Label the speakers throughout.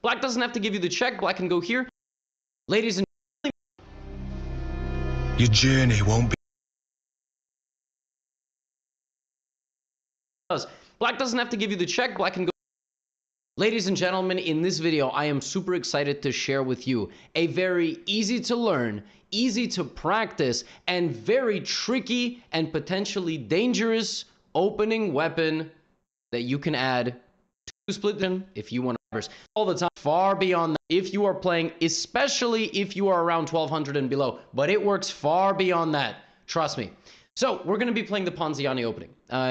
Speaker 1: Black doesn't have to give you the check. Black can go here. Ladies and
Speaker 2: Your journey won't be.
Speaker 1: Black doesn't have to give you the check. Black can go. Ladies and gentlemen, in this video, I am super excited to share with you a very easy to learn, easy to practice, and very tricky and potentially dangerous opening weapon that you can add to split them if you want to all the time, far beyond that if you are playing, especially if you are around 1200 and below, but it works far beyond that, trust me. So we're going to be playing the Ponziani opening.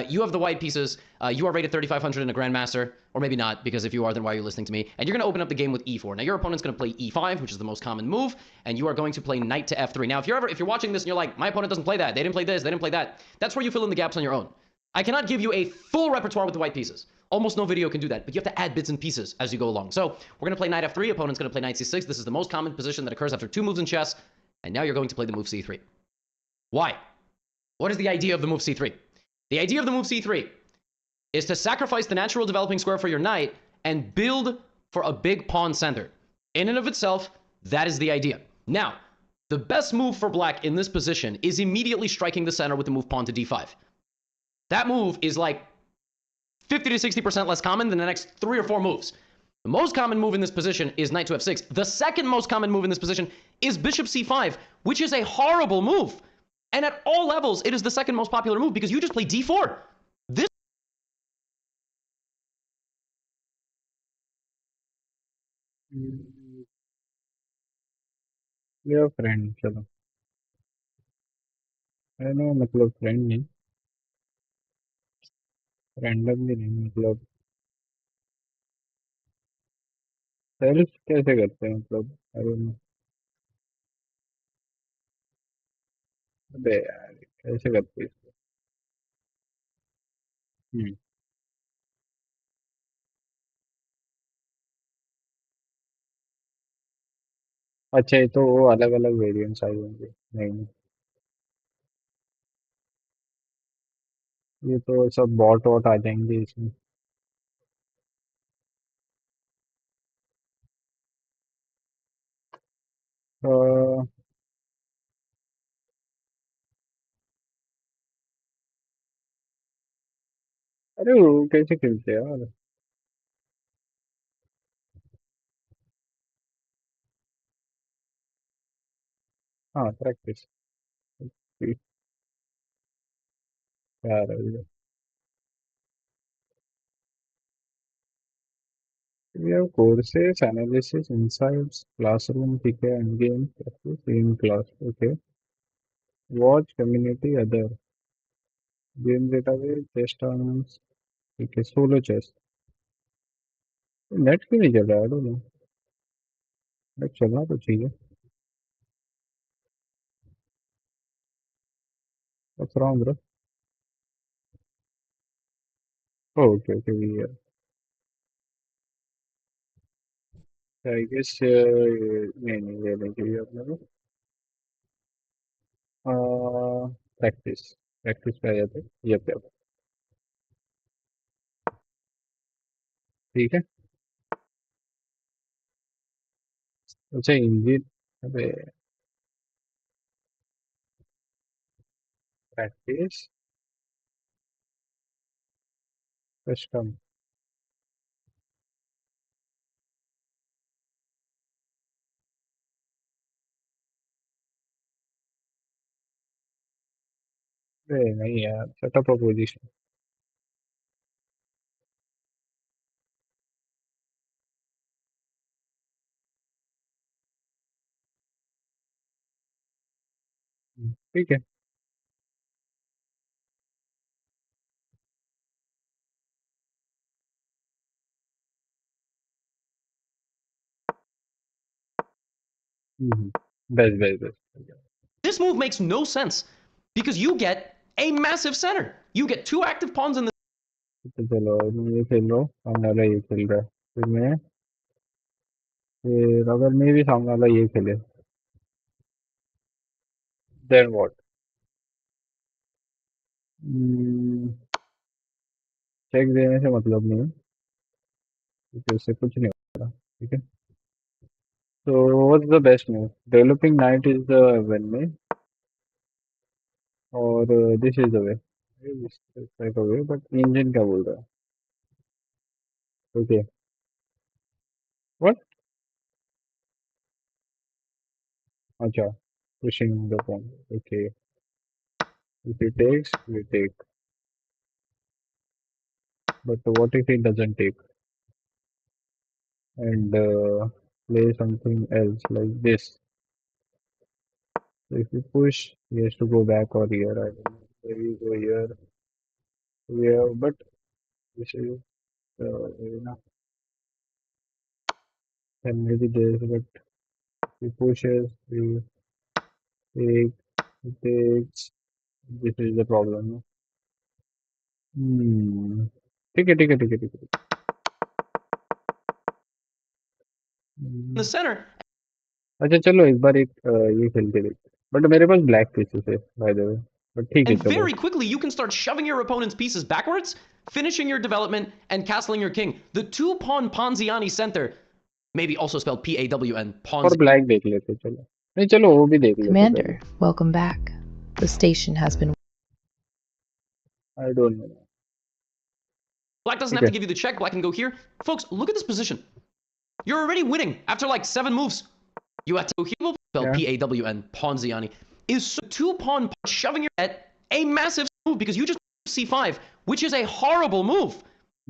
Speaker 1: You have the white pieces. You are rated 3500 in a Grandmaster, or maybe not, because if you are, then why are you listening to me? And you're going to open up the game with e4. Now your opponent's going to play e5, which is the most common move, and you are going to play knight to f3. Now if you're watching this and you're like, my opponent doesn't play that, they didn't play this, they didn't play that, that's where you fill in the gaps on your own. I cannot give you a full repertoire with the white pieces. Almost no video can do that, but you have to add bits and pieces as you go along. So we're going to play knight f3. Opponent's going to play knight c6. This is the most common position that occurs after two moves in chess. And now you're going to play the move c3. Why? What is the idea of the move c3? The idea of the move c3 is to sacrifice the natural developing square for your knight and build for a big pawn center. In and of itself, that is the idea. Now, the best move for black in this position is immediately striking the center with the move pawn to d5. That move is like 50 to 60% less common than the next 3 or 4 moves. The most common move in this position is knight to f6. The second most common move in this position is bishop c5, which is a horrible move. And at all levels, it is the second most popular move because you just play d4. This
Speaker 3: ये friend चलो मैंने मतलब friend नहीं randomly नहीं मतलब self कैसे करते हैं मतलब आई डोंट नो अबे यार कैसे करते हैं इसको हम्म अच्छा ये तो वो अलग अलग वेरिएंट्स आए होंगे नहीं ये तो सब बॉट वॉट आ जाएंगे इसमें अ, अरे वो कैसे खेलते हैं यार हाँ प्रैक्टिस यार ये we have courses analysis insights classroom ठीक है end game practice in class okay watch community other game database test tournaments ठीक है सोलो चेस नेट क्यों नहीं चल रहा है I don't know नेट चलना तो चाहिए what's wrong bro oh okay okay we I guess नहीं ये नहीं चाहिए अपने को प्रैक्टिस प्रैक्टिस पे आ जाते हैं ये पे ठीक है अच्छा इंजन अबे प्रैक्टिस कस्टम अरे नहीं यार सेटअप पोजीशन ठीक है बस बस बस
Speaker 1: This move makes no sense because you get a massive center. You get 2 active pawns in the
Speaker 3: तो चलो मैं ये खेल रहा हूँ सामने वाला ये खेल रहा है फिर अगर मैं भी सामने वाला ये खेले देन व्हाट चेक देने से मतलब नहीं है क्योंकि उससे कुछ नहीं Okay. So what's the best move? Developing knight is the win way, or this is the way. This is like a way, but engine क्या बोल रहा है? Okay. What? अच्छा. Pushing the pawn. Okay. If he takes, we take. But what if he doesn't take and play something else like this? So if you push, he has to go back or here. I don't know. Maybe go here. But this is enough. Then maybe this. But he pushes, he takes, he takes. This is the problem. No? Hmm. ठीक है.
Speaker 1: the center.
Speaker 3: अच्छा चलो एक बार ये खेल के देखते but मेरे पास ब्लैक पीसेस है बाय द वे बट ठीक है
Speaker 1: And
Speaker 3: चलो
Speaker 1: very quickly, you can start shoving your opponent's pieces backwards, finishing your development, and castling your king. The two-pawn Ponziani center, maybe also spelled P-A-W-N,
Speaker 3: और
Speaker 1: Ponzi.
Speaker 3: Black देख लेते चलो नहीं चलो वो भी देख लेते
Speaker 2: Commander,
Speaker 3: पहले
Speaker 2: welcome back. The station has been.
Speaker 3: I don't no
Speaker 1: Black doesn't
Speaker 3: ठीक
Speaker 1: have
Speaker 3: है
Speaker 1: to give you the check. Black can go here. Folks, look at this position. You're already winning after like 7 moves. You have to go here. Spelled
Speaker 3: Yeah.
Speaker 1: P-A-W-N, Ponziani. Is so two-pawn shoving your at a massive move because you just C5, which is a horrible move.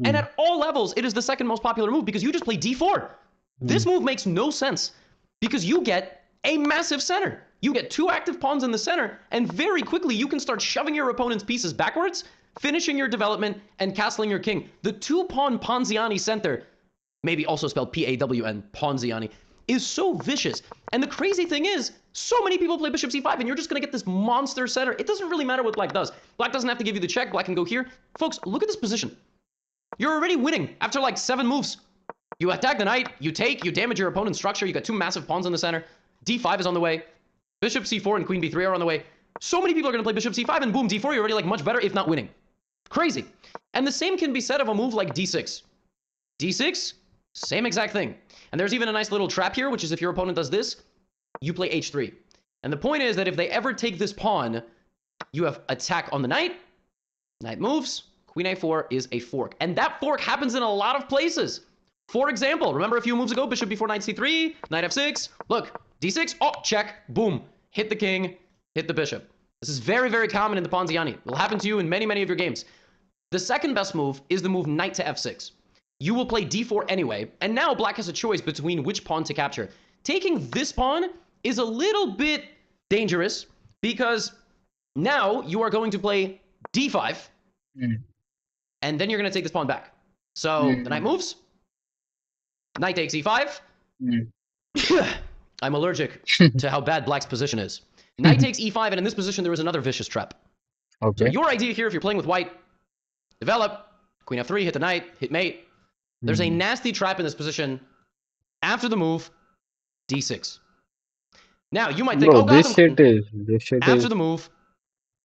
Speaker 1: And at all levels, it is the second most popular move because you just play D4. This move makes no sense because you get a massive center. You get 2 active pawns in the center, and very quickly you can start shoving your opponent's pieces backwards, finishing your development, and castling your king. The two-pawn Ponziani center, maybe also spelled P-A-W-N, Ponziani, is so vicious. And the crazy thing is, so many people play bishop c5, and you're just going to get this monster center. It doesn't really matter what black does. Black doesn't have to give you the check. Black can go here. Folks, look at this position. You're already winning after like 7 moves. You attack the knight, you take, you damage your opponent's structure, you got 2 massive pawns in the center, d5 is on the way, bishop c4 and queen b3 are on the way. So many people are going to play bishop c5, and boom, d4, you're already like much better, if not winning. Crazy. And the same can be said of a move like d6. d6, same exact thing. And there's even a nice little trap here, which is if your opponent does this, you play h3. And the point is that if they ever take this pawn, you have attack on the knight, knight moves, queen a4 is a fork. And that fork happens in a lot of places. For example, remember a few moves ago, bishop before knight c3, knight f6, look, d6, oh, check, boom, hit the king, hit the bishop. This is very, very common in the Ponziani. It will happen to you in many, many of your games. The second best move is the move knight to f6. You will play d4 anyway, and now black has a choice between which pawn to capture. Taking this pawn is a little bit dangerous because now you are going to play d5, and then you're going to take this pawn back. So the knight moves, knight takes e5. I'm allergic to how bad black's position is. Knight takes e5, and in this position there is another vicious trap. So
Speaker 3: okay
Speaker 1: your idea here, if you're playing with white, develop, queen f3, hit the knight, hit mate. There's a nasty trap in this position. After the move, d6. Now, you might think,
Speaker 3: bro
Speaker 1: oh,
Speaker 3: this
Speaker 1: Gotham,
Speaker 3: shit
Speaker 1: after
Speaker 3: is
Speaker 1: the move,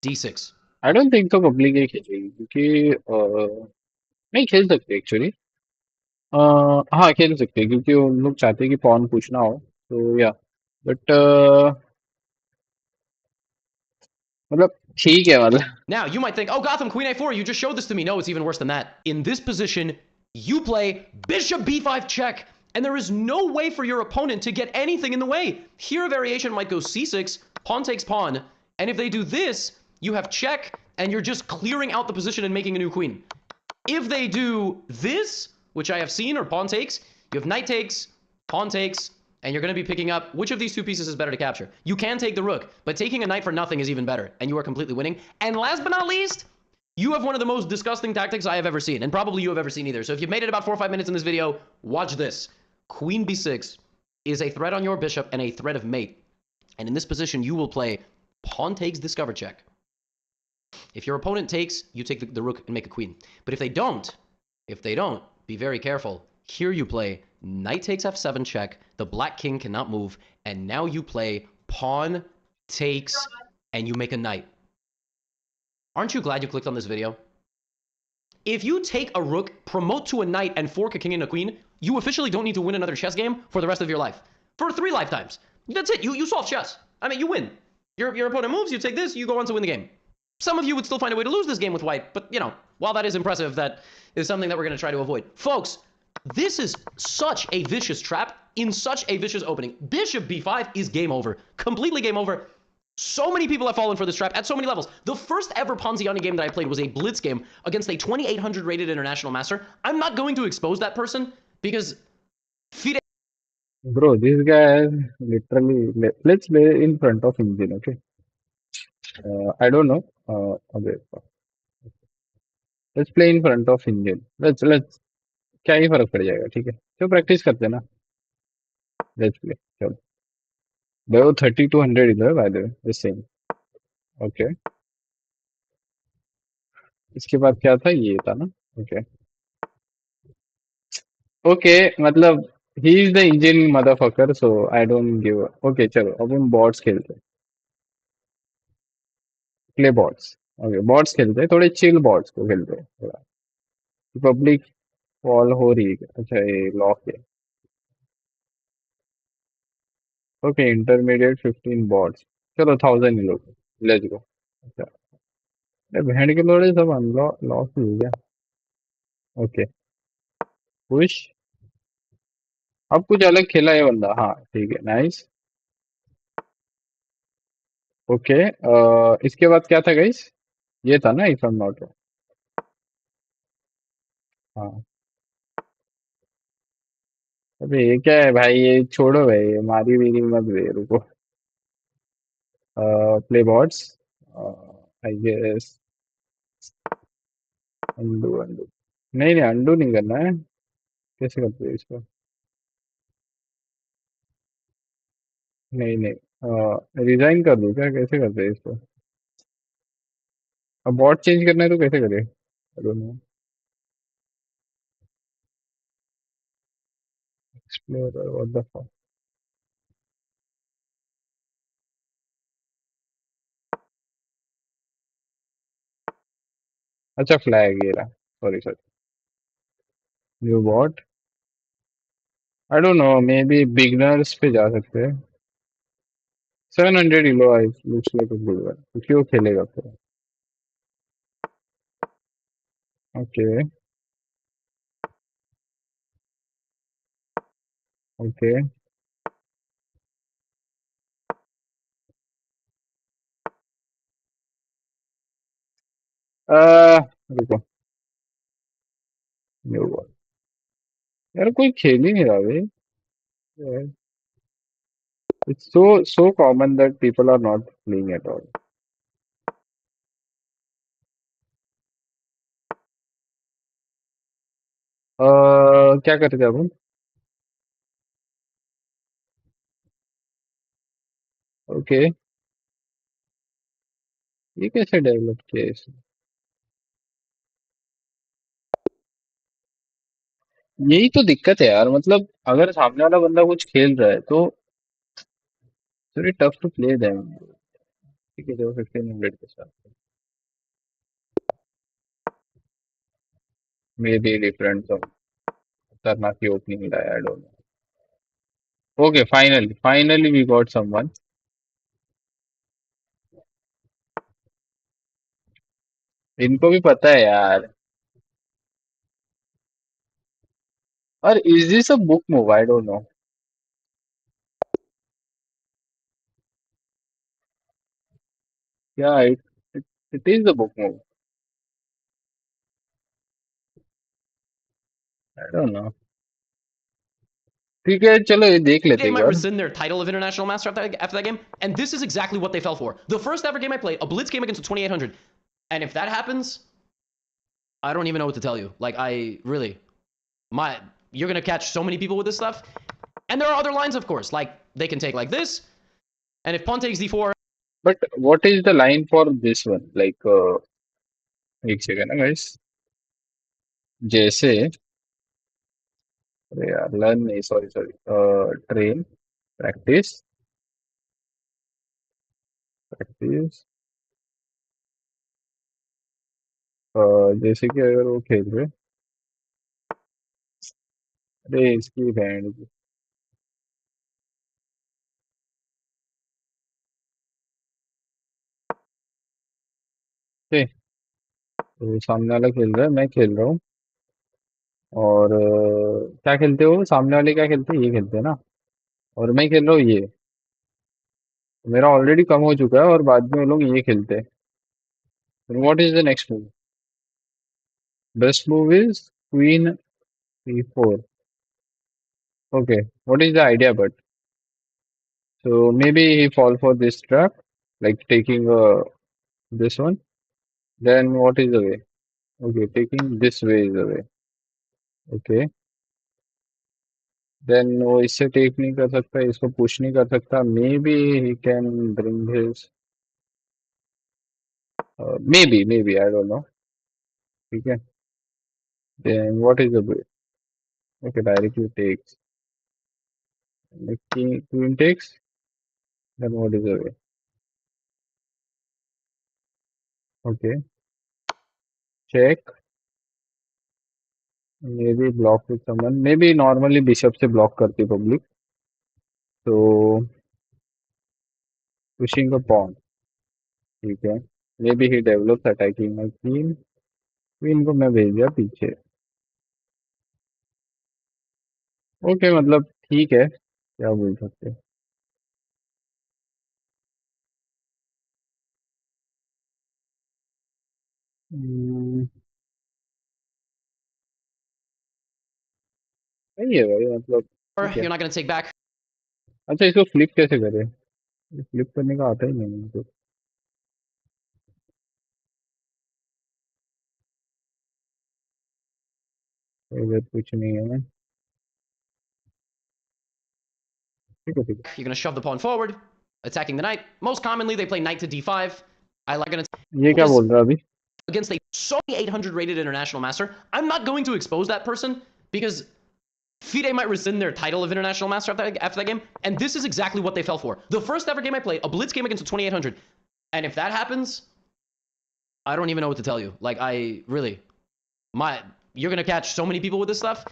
Speaker 1: d6.
Speaker 3: I don't think तो public ही खेलेगी क्योंकि नहीं खेल सकते actually हाँ खेल सकते हैं क्योंकि उन लोग चाहते हैं कि पॉन पूछना हो तो या बट मतलब ठीक है मतलब
Speaker 1: Now, you might think, oh, Gotham, queen a4, you just showed this to me. No, it's even worse than that. In this position, you play bishop b5 check, and there is no way for your opponent to get anything in the way. Here, a variation might go c6, pawn takes pawn, and if they do this, you have check, and you're just clearing out the position and making a new queen. If they do this, which I have seen, or pawn takes, you have knight takes, pawn takes, and you're going to be picking up which of these 2 pieces is better to capture. You can take the rook, but taking a knight for nothing is even better, and you are completely winning. And last but not least, you have one of the most disgusting tactics I have ever seen, and probably you have ever seen either. So if you've made it about 4 or 5 minutes in this video, watch this. Queen b6 is a threat on your bishop and a threat of mate. And in this position, you will play pawn takes, discover check. If your opponent takes, you take the rook and make a queen. But if they don't, be very careful. Here you play knight takes f7 check, the black king cannot move, and now you play pawn takes, and you make a knight. Aren't you glad you clicked on this video? If you take a rook, promote to a knight, and fork a king and a queen, you officially don't need to win another chess game for the rest of your life. For 3 lifetimes. That's it. You solve chess. I mean, you win. Your opponent moves, you take this, you go on to win the game. Some of you would still find a way to lose this game with white, but, you know, while that is impressive, that is something that we're going to try to avoid. Folks, this is such a vicious trap in such a vicious opening. Bishop b5 is game over. Completely game over. So many people have fallen for this trap at so many levels. The first ever Ponziani game that I played was a blitz game against a 2800 rated international master. I'm not going to expose that person because FIDE.
Speaker 3: Bro, this guy is literally. Let's play in front of engine, okay? I don't know. Okay. Let's play in front of engine. Let's क्या ही फर्क पड़ जाएगा, ठीक है? तो practice करते हैं ना. Let's play. चलो. देखो 3200 इधर by the way, the same. Okay. इसके बाद क्या था? ये था ना? Okay. Okay, मतलब he is the engine motherfucker, so I don't give a. Okay, चलो अब हम बॉट्स खेलते हैं. Play bots. ओके, बॉट्स खेलते हैं, थोड़े चिल बॉट्स को खेलते हैं थोड़ा. पब्लिक कॉल हो रही है. अच्छा, ये लॉक है. Okay, intermediate 15 bots. चलो 1000 ही लो. Let's go. अच्छा, अरे बहन के लोड़े सब अनलॉक लॉक ही हो गया. Okay, push. अब कुछ अलग खेला है बंदा. हाँ ठीक है, नाइस. ओके, इसके बाद क्या था गाइस? ये था ना, इफ आई एम नॉट. हाँ. अबे ये क्या है भाई? ये छोड़ो भाई, ये मारी भी नहीं मत दे, रुको. Play bots. I guess. Undo undo. नहीं नहीं, अंडू नहीं करना है. कैसे करते हैं इसको? नहीं नहीं, रिजाइन कर दूं क्या? कैसे करते हैं इसको? अब बॉट चेंज करना है तो कैसे करें? I don't know. Explorer, what the fuck. अच्छा, फ्लैग ये रहा. Sorry sorry. New bot. I don't know, maybe beginners पे जा सकते हैं. 700 लो. I looks like a good one. तो क्यों खेलेगा फिर? ओके. ओके. रुको. New bot. यार कोई खेल ही नहीं रहा भाई. It's so common that people are not playing at all. क्या करते थे अपन? ओके. ये कैसे डेवलप किया इसे? यही तो दिक्कत है यार. मतलब अगर सामने वाला बंदा कुछ खेल रहा है तो very tough to play them. ठीक है, जो 1500 के साथ मे बी डिफरेंट. तो खतरनाक की ओपनिंग मिला है. I don't know. Okay, finally we got someone. इनको भी पता है यार. और is this a book move? I don't know. या it is the book move. I don't know. ठीक है, चलो ये देख लेते
Speaker 1: They
Speaker 3: एक
Speaker 1: might
Speaker 3: बार.
Speaker 1: rescind their title of international master after that game, and this is exactly what they fell for. The first ever game I played, a blitz game against a 2800, and if that happens, I don't even know what to tell you. Like, I really, you're gonna catch so many people with this stuff, and there are other lines, of course. Like they can take like this, and if pawn takes d4,
Speaker 3: but what is the line for this one? Like एक second ना guys. जैसे, अरे यार, learn नहीं, sorry sorry, train, practice, practice. जैसे कि अगर वो खेल रहे, अरे इसकी बैंड, तो सामने वाला खेल रहा है, मैं खेल रहा हूँ, और क्या खेलते हो सामने वाले, क्या खेलते हैं, ये खेलते हैं ना, और मैं खेल रहा हूँ ये, मेरा ऑलरेडी कम हो चुका है और बाद में वो लोग ये खेलते हैं। What is the next move? Best move is queen e4. Okay, what is the idea? But so maybe he fall for this trap, like taking this one. Then what is the way? Okay, taking this way is the way. Okay. Then वो इससे take नहीं कर सकता, इसको push नहीं कर सकता. Maybe he can bring his. Maybe I don't know. ठीक है. Then what is the way? Okay, directly takes. Like queen takes. Then what is the way? Okay, check. Maybe block with someone. Maybe normally bishop से block करती public. So pushing a pawn. ठीक है. Maybe he develops attacking my queen. Queen को मैं भेज दिया पीछे. Okay, मतलब ठीक है, क्या बोल सकते हैं. हम्म, सही है भाई, मतलब ठीक है.
Speaker 1: You're not going to take back.
Speaker 3: अच्छा, इसको फ्लिप कैसे करें? फ्लिप करने का आता ही नहीं मुझे. इधर कुछ नहीं है. ठीक है, ठीक है.
Speaker 1: You're going to shove the pawn forward, attacking the knight. Most commonly, they play knight to d5. I like going
Speaker 3: ये क्या
Speaker 1: to
Speaker 3: बोल रहा है अभी?
Speaker 1: against a Sony 800 rated international master. I'm not going to expose that person because FIDE might rescind their title of international master after that game. And this is exactly what they fell for. The first ever game I played, a blitz game against a 2800. And if that happens, I don't even know what to tell you. Like, you're going to catch so many people with this stuff.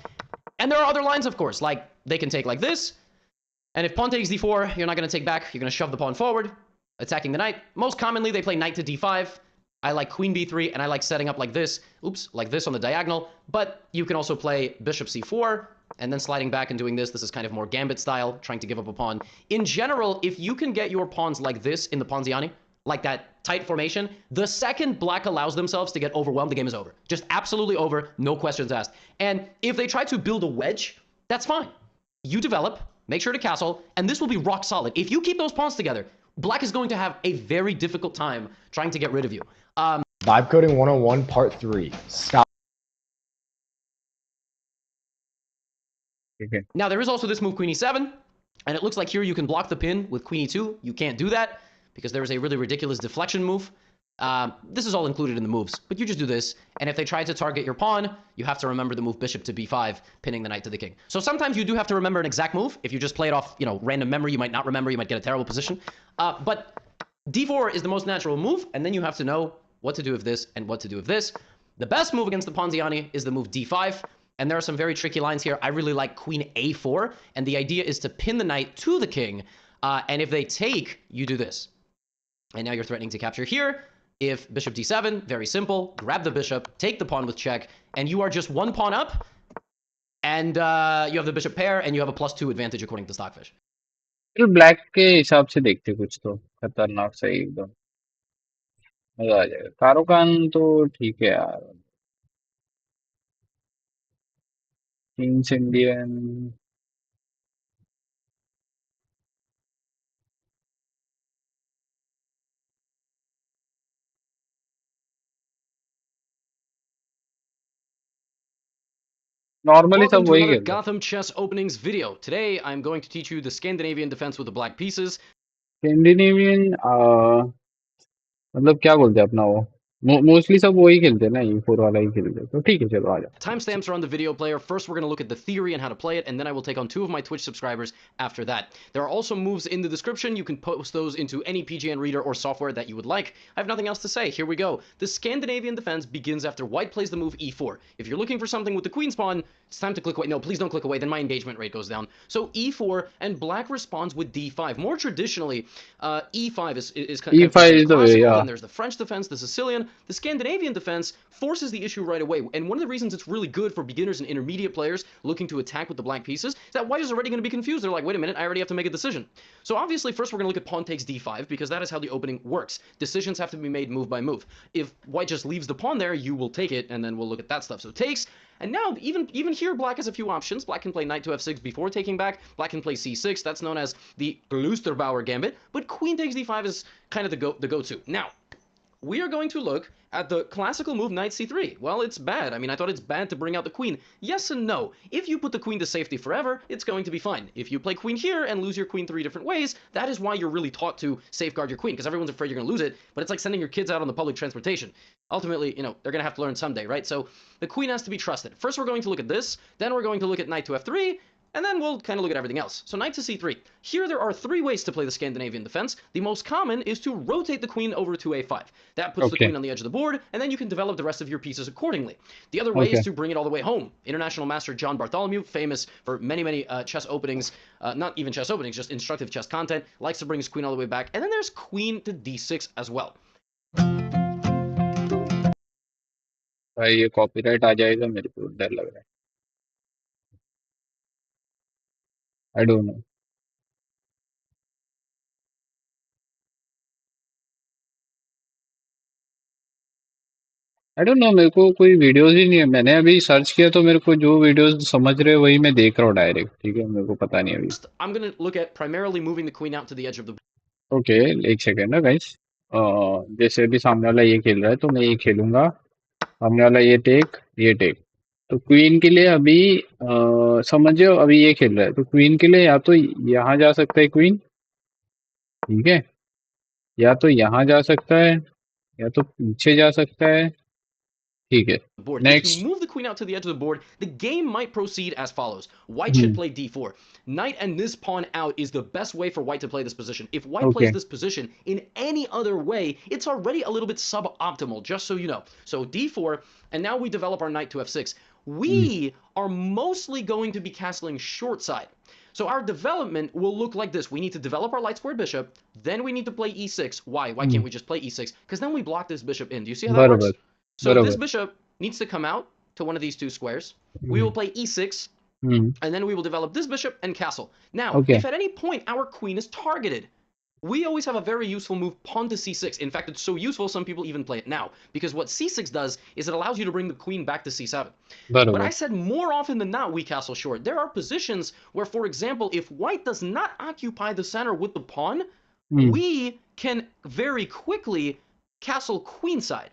Speaker 1: And there are other lines, of course. Like, they can take like this. And if pawn takes d4, you're not going to take back. You're going to shove the pawn forward, attacking the knight. Most commonly, they play knight to d5. I like queen b3, and I like setting up like this. Oops, like this on the diagonal. But you can also play bishop c4, and then sliding back and doing this. This is kind of more gambit style, trying to give up a pawn. In general, if you can get your pawns like this in the Ponziani, like that tight formation, the second black allows themselves to get overwhelmed, the game is over. Just absolutely over, no questions asked. And if they try to build a wedge, that's fine. You develop, make sure to castle, and this will be rock solid. If you keep those pawns together, black is going to have a very difficult time trying to get rid of you.
Speaker 4: Vibe Coding 101 Part 3. Stop.
Speaker 3: ठीक है.
Speaker 1: Now, there is also this move, queen e7, and it looks like here you can block the pin with queen e2. You can't do that because there is a really ridiculous deflection move. This is all included in the moves, but you just do this, and if they try to target your pawn, you have to remember the move bishop to b5, pinning the knight to the king. So sometimes you do have to remember an exact move. If you just play it off, random memory, you might not remember, you might get a terrible position. But d4 is the most natural move, and then you have to know what to do with this and what to do with this. The best move against the Ponziani is the move d5, and there are some very tricky lines here. I really like queen a4, and the idea is to pin the knight to the king, and if they take, you do this. And now you're threatening to capture here. If bishop d7, very simple, grab the bishop, take the pawn with check, and you are just one pawn up, and you have the bishop pair, and you have a +2 advantage according to Stockfish.
Speaker 3: फिर black के हिसाब से देखते कुछ तो खतरनाक सही एकदम, मजा आ जाएगा. कारोकान तो ठीक है यार. Kings Indian. नॉर्मली
Speaker 1: Welcome
Speaker 3: सब
Speaker 1: to
Speaker 3: वही
Speaker 1: another
Speaker 3: खेलते हैं.
Speaker 1: Gotham Chess Openings video. Today, I'm going to teach you the Scandinavian defense with the black pieces.
Speaker 3: Scandinavian मतलब क्या बोलते हैं अपना वो, मोस्टली सब वही खेलते हैं ना, E4 वाला ही खेलते हैं, तो ठीक है चलो आ जाओ।
Speaker 1: Timestamps are on the video player. First, we're going to look at the theory and how to play it, and then I will take on 2 of my Twitch subscribers after that. There are also moves in the description. You can post those into any PGN reader or software that you would like. I have nothing else to say. Here we go. The Scandinavian defense begins after white plays the move e4. If you're looking for something with the queen's pawn, it's time to click away. No, please don't click away, then my engagement rate goes down. So e4, and black responds with d5. More traditionally, e5 is kind of
Speaker 3: E5 is the way,
Speaker 1: classical.
Speaker 3: yeah.
Speaker 1: Then there's the French defense, the Sicilian. The Scandinavian defense forces the issue right away. And one of the reasons it's really good for beginners and intermediate players looking to attack with the black pieces is that white is already going to be confused. They're like, wait a minute, I already have to make a decision. So obviously, first we're going to look at pawn takes d5 because that is how the opening works. Decisions have to be made move by move. If white just leaves the pawn there, you will take it, and then we'll look at that stuff. So takes, and now even here, black has a few options. Black can play knight to f6 before taking back. Black can play c6. That's known as the Glusterbauer gambit. But queen takes d5 is kind of the go-to. Now, we are going to look at the classical move knight c3. Well, it's bad. I mean, I thought it's bad to bring out the queen. Yes and no. If you put the queen to safety forever, it's going to be fine. If you play queen here and lose your queen 3 different ways, that is why you're really taught to safeguard your queen, because everyone's afraid you're going to lose it, but it's like sending your kids out on the public transportation. Ultimately, you know, they're going to have to learn someday, right? So the queen has to be trusted. First, we're going to look at this, then we're going to look at knight to f3, and then we'll kind of look at everything else. So knight to c3. Here there are 3 ways to play the Scandinavian defense. The most common is to rotate the queen over to a5. That puts the queen on the edge of the board, and then you can develop the rest of your pieces accordingly. The other way is to bring it all the way home. International master John Bartholomew, famous for many chess openings, not even chess openings, just instructive chess content, likes to bring his queen all the way back. And then there's queen to d6 as well.
Speaker 3: भाई ये copyright आ जाएगा, मेरे को डर लग रहा है। I don't know. I don't no, मेरे को कोई वीडियोस ही नहीं है। मैंने अभी सर्च किया तो मेरे को जो वीडियोस समझ रहे वही मैं देख रहा हूँ डायरेक्ट, ठीक है? मेरे को पता नहीं अभी।
Speaker 1: I'm going to look at primarily moving the queen out to the edge of the
Speaker 3: okay, एक सेकंड ना गाइस। जैसे अभी सामने वाला ये खेल रहा है तो मैं ये खेलूंगा, सामने वाला ये टेक, ये टेक। तो क्वीन के लिए अभी समझो, अभी ये खेल रहा है तो क्वीन के लिए या तो यहाँ जा सकता है क्वीन, ठीक है, या तो यहाँ जा सकता है, या तो पीछे जा सकता है, ठीक है।
Speaker 1: board.
Speaker 3: Next.
Speaker 1: If you move the queen out to the edge of the board, the game might proceed as follows. White should play d4. Knight and this pawn out is the best way for white to play this position. If white plays this position in any other way, it's already a little bit suboptimal, just so you know. So d4, and now we develop our knight to f6. We are mostly going to be castling short side. So our development will look like this. We need to develop our light square bishop, then we need to play e6. Why? Why can't we just play e6? Because then we block this bishop in. Do you see how that works? So this bishop needs to come out to one of these 2 squares. We will play e6, and then we will develop this bishop and castle. Now, if at any point our queen is targeted, we always have a very useful move, pawn to c6. In fact, it's so useful, some people even play it now. Because what c6 does is it allows you to bring the queen back to c7. But I said more often than not, we castle short. There are positions where, for example, if white does not occupy the center with the pawn, we can very quickly castle queenside.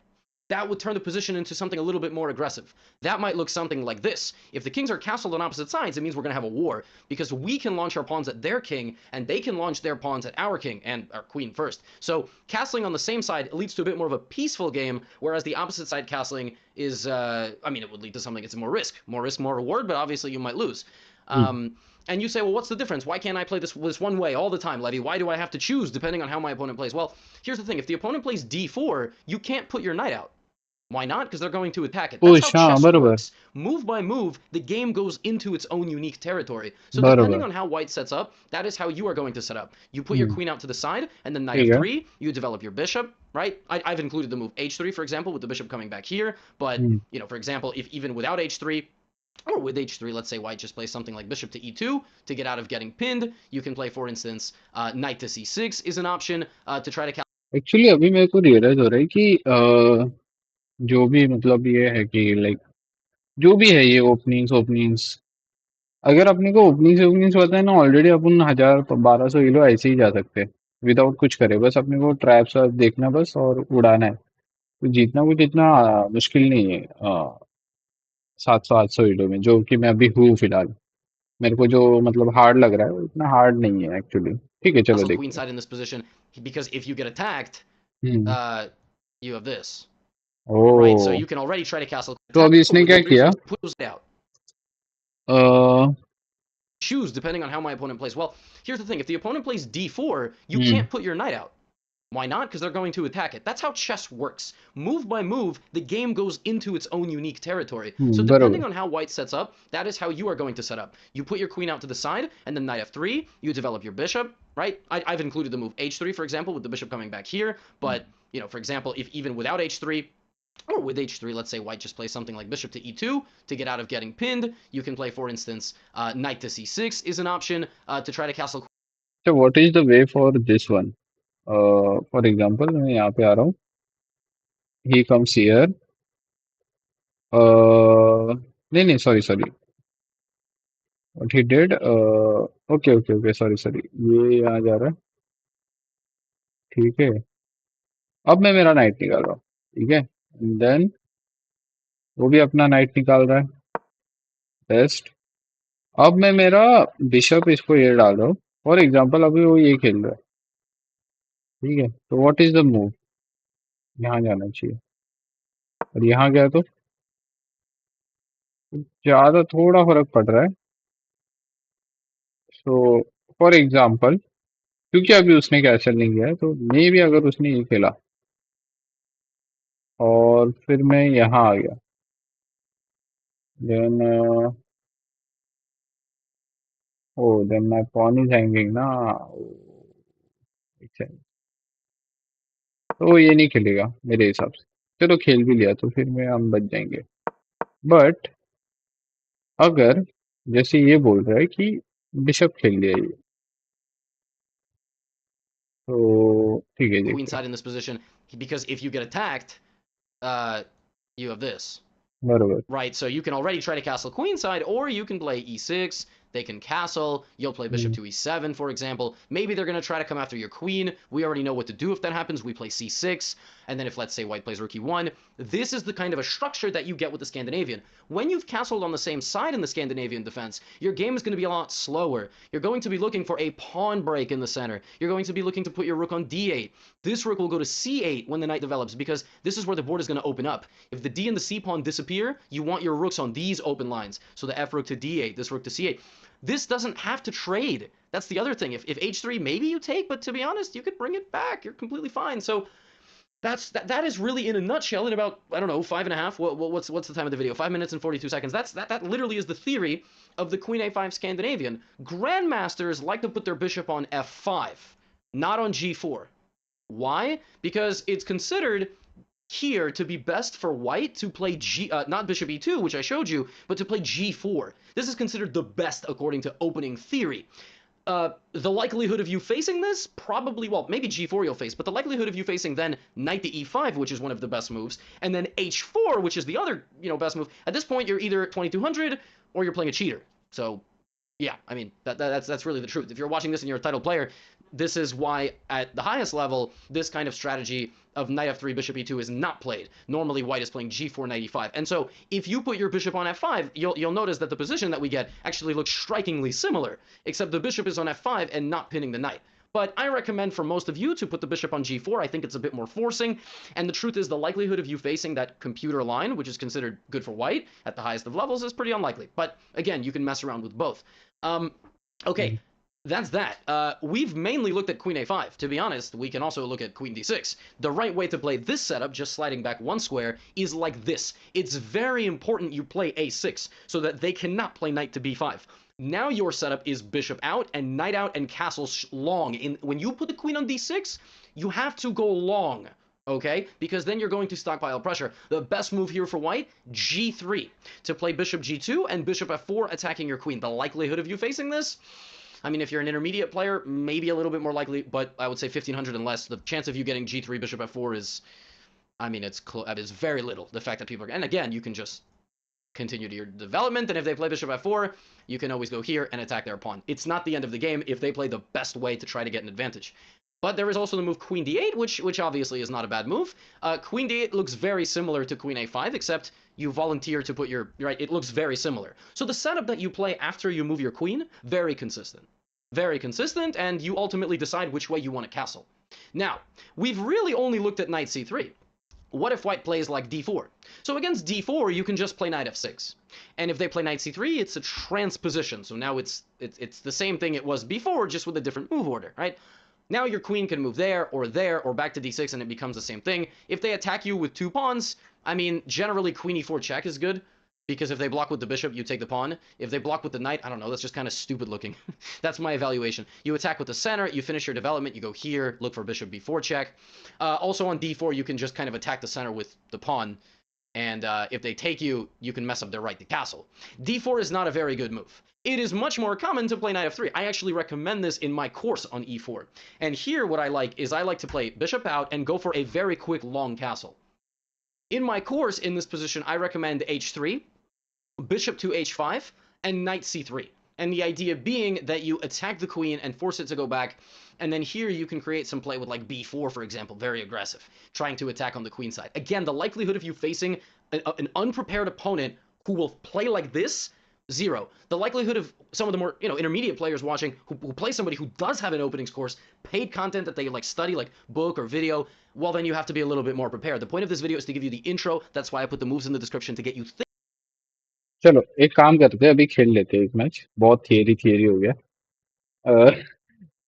Speaker 1: That would turn the position into something a little bit more aggressive. That might look something like this. If the kings are castled on opposite sides, it means we're going to have a war, because we can launch our pawns at their king, and they can launch their pawns at our king, and our queen first. So castling on the same side leads to a bit more of a peaceful game, whereas the opposite side castling is, I mean, it would lead to something, it's more risk, more reward, but obviously you might lose. And you say, well, what's the difference? Why can't I play this one way all the time, Levy? Why do I have to choose depending on how my opponent plays? Well, here's the thing. If the opponent plays d4, you can't put your knight out. Why not? Because they're going to attack it. That's how chess works. Move by move, the game goes into its own unique territory. So depending on how white sets up, that is how you are going to set up. You put your queen out to the side, and then knight f3, you develop your bishop, right? I've included the move h3, for example, with the bishop coming back here. But, you know, for example, if even without h3, or with h3, let's say white just plays something like bishop to e2 to get out of getting pinned. You can play, for instance, knight to c6 is an option to try to...
Speaker 3: Actually, अभी मेरे को realise हो रहा है कि जो भी मतलब ये है कि लाइक जो भी है ये ओपनिंग्स, अगर अपने को ओपनिंग्स पता है ना, ऑलरेडी अपन 1000-1200 किलो ऐसे ही जा सकते हैं विदाउट कुछ करे। बस अपने को ट्रैप्स देखना बस और उड़ाना है, तो जीतना कुछ इतना मुश्किल नहीं है 700-800 किलो में, जो कि मैं अभी हूँ फिलहाल। मेरे को जो मतलब हार्ड लग रहा है वो इतना हार्ड नहीं है एक्चुअली। ठीक है, चलो देखते हैं।
Speaker 1: Queenside in this position, because if you get attacked, you have this. Right, so
Speaker 3: Oh,
Speaker 1: you can already try to castle
Speaker 3: तो
Speaker 1: attack
Speaker 3: अभी इसने
Speaker 1: with
Speaker 3: क्या
Speaker 1: your
Speaker 3: किया?
Speaker 1: bishop, put those out.
Speaker 3: Uh,
Speaker 1: Choose depending on how my opponent plays. Well, here's the thing: if the opponent plays d4, you
Speaker 3: hmm,
Speaker 1: can't put your knight out. Why not? Because they're going to attack it. That's how chess works. Move by move, the game goes into its own unique territory. So
Speaker 3: बरोबर.
Speaker 1: depending on how white sets up, that is how you are going to set up. You put your queen out to the side, and then knight f3, you develop your bishop, right? I've included the move h3, for example, with the bishop coming back here. But, you know, for example, if even without h3, or with h3, let's say white just plays something like bishop to e2 to get out of getting pinned. You can play, for instance, knight to c6 is an option to try to castle.
Speaker 3: So what is the way for this one? For example, मैं यहाँ पे आ रहा हूँ. He comes here. नहीं नहीं sorry. What he did? Okay. Sorry. ये यहाँ जा रहा है. ठीक है. अब मैं मेरा नाइट निकाल रहा हूँ. ठीक है. देन वो भी अपना नाइट निकाल रहा है. बेस्ट. अब मैं मेरा बिशप इसको ये डाल रहा हूँ. फॉर एग्जाम्पल अभी वो ये खेल रहा है. ठीक है. तो व्हाट इज द मूव? यहाँ जाना चाहिए. और यहाँ गया तो ज्यादा थोड़ा फर्क पड़ रहा है. सो फॉर एग्जाम्पल क्योंकि अभी उसने कैंसिल नहीं किया है तो मे भी अगर उसने ये खेला और फिर मैं यहाँ आ गया then then my pawn is hanging ना. अच्छा, तो वो ये नहीं खेलेगा मेरे हिसाब से. चलो खेल भी लिया तो फिर मैं हम बच जाएंगे. बट अगर जैसे ये बोल रहा है कि बिशप खेल लिया ये तो ठीक है देखिए.
Speaker 1: Queenside in this position, because if you get attacked, you have this.
Speaker 3: बरोबर.
Speaker 1: Right, so you can already try to castle queenside, or you can play e6. They can castle. You'll play bishop to e7, for example. Maybe they're going to try to come after your queen. We already know what to do if that happens. We play c6. And then if, let's say, white plays rook e1, this is the kind of a structure that you get with the Scandinavian. When you've castled on the same side in the Scandinavian defense, your game is going to be a lot slower. You're going to be looking for a pawn break in the center. You're going to be looking to put your rook on d8. This rook will go to c8 when the knight develops, because this is where the board is going to open up. If the d and the c pawn disappear, you want your rooks on these open lines. So the f rook to d8, this rook to c8. This doesn't have to trade. That's the other thing. If h3, maybe you take, but to be honest, you could bring it back. You're completely fine. So that is really in a nutshell in about, I don't know, 5.5. What's the time of the video? 5 minutes and 42 seconds. That literally is the theory of the queen a5 Scandinavian. Grandmasters like to put their bishop on f5, not on g4. Why? Because it's considered here to be best for white to play not bishop e2, which I showed you, but to play g4. This is considered the best according to opening theory. The likelihood of you facing this, probably, well, maybe g4 you'll face, but the likelihood of you facing then knight to e5, which is one of the best moves, and then h4, which is the other, best move, at this point you're either 2200 or you're playing a cheater. So yeah, I mean, that's really the truth. If you're watching this and you're a title player, this is why at the highest level, this kind of strategy of knight f3, bishop e2 is not played. Normally, white is playing g4, knight e5. And so if you put your bishop on f5, you'll notice that the position that we get actually looks strikingly similar, except the bishop is on f5 and not pinning the knight. But I recommend for most of you to put the bishop on g4. I think it's a bit more forcing. And the truth is the likelihood of you facing that computer line, which is considered good for white at the highest of levels, is pretty unlikely. But again, you can mess around with both. Okay, that's that. We've mainly looked at queen a5. To be honest, we can also look at queen d6. The right way to play this setup, just sliding back one square, is like this. It's very important you play a6 so that they cannot play knight to b5. Now your setup is bishop out and knight out and castle long. When you put the queen on d6, you have to go long, okay? Because then you're going to stockpile pressure. The best move here for white, g3, to play bishop g2 and bishop f4 attacking your queen. The likelihood of you facing this, I mean, if you're an intermediate player, maybe a little bit more likely, but I would say 1500 and less. The chance of you getting g3, bishop f4 is, I mean, it's very little. The fact that people are, and again, you can just continue to your development, and if they play bishop f4, you can always go here and attack their pawn. It's not the end of the game if they play the best way to try to get an advantage. But there is also the move queen d8, which obviously is not a bad move. Queen d8 looks very similar to queen a5, except you volunteer to put your, right, it looks very similar. So the setup that you play after you move your queen, very consistent. Very consistent, and you ultimately decide which way you want to castle. Now, we've really only looked at knight c3. what if white plays like d4? So against d4, you can just play knight f6. And if they play knight c3, it's a transposition. So now it's the same thing it was before, just with a different move order, right? Now your queen can move there, or back to d6, and it becomes the same thing. If they attack you with 2 pawns, I mean, generally queen e4 check is good, because if they block with the bishop, you take the pawn. If they block with the knight, I don't know, that's just kind of stupid looking. That's my evaluation. You attack with the center, you finish your development, you go here, look for bishop b4 check. Also on d4, you can just kind of attack the center with the pawn, and if they take you, you can mess up their right to castle. d4 is not a very good move. It is much more common to play knight f3. I actually recommend this in my course on e4. And here what I like is I like to play bishop out and go for a very quick long castle. In my course in this position, I recommend h3, bishop to h5, and knight c3. And the idea being that you attack the queen and force it to go back, and then here you can create some play with like b4, for example, very aggressive, trying to attack on the queen side. Again, the likelihood of you facing an unprepared opponent who will play like this, 0. The likelihood of some of the more, intermediate players watching who play somebody who does have an openings course, paid content that they like study, like book or video, well, then you have to be a little bit more prepared. The point of this video is to give you the intro. That's why I put the moves in the description to get you
Speaker 3: चलो एक काम करते हैं, अभी खेल लेते हैं एक मैच. बहुत थियरी थियरी हो गया.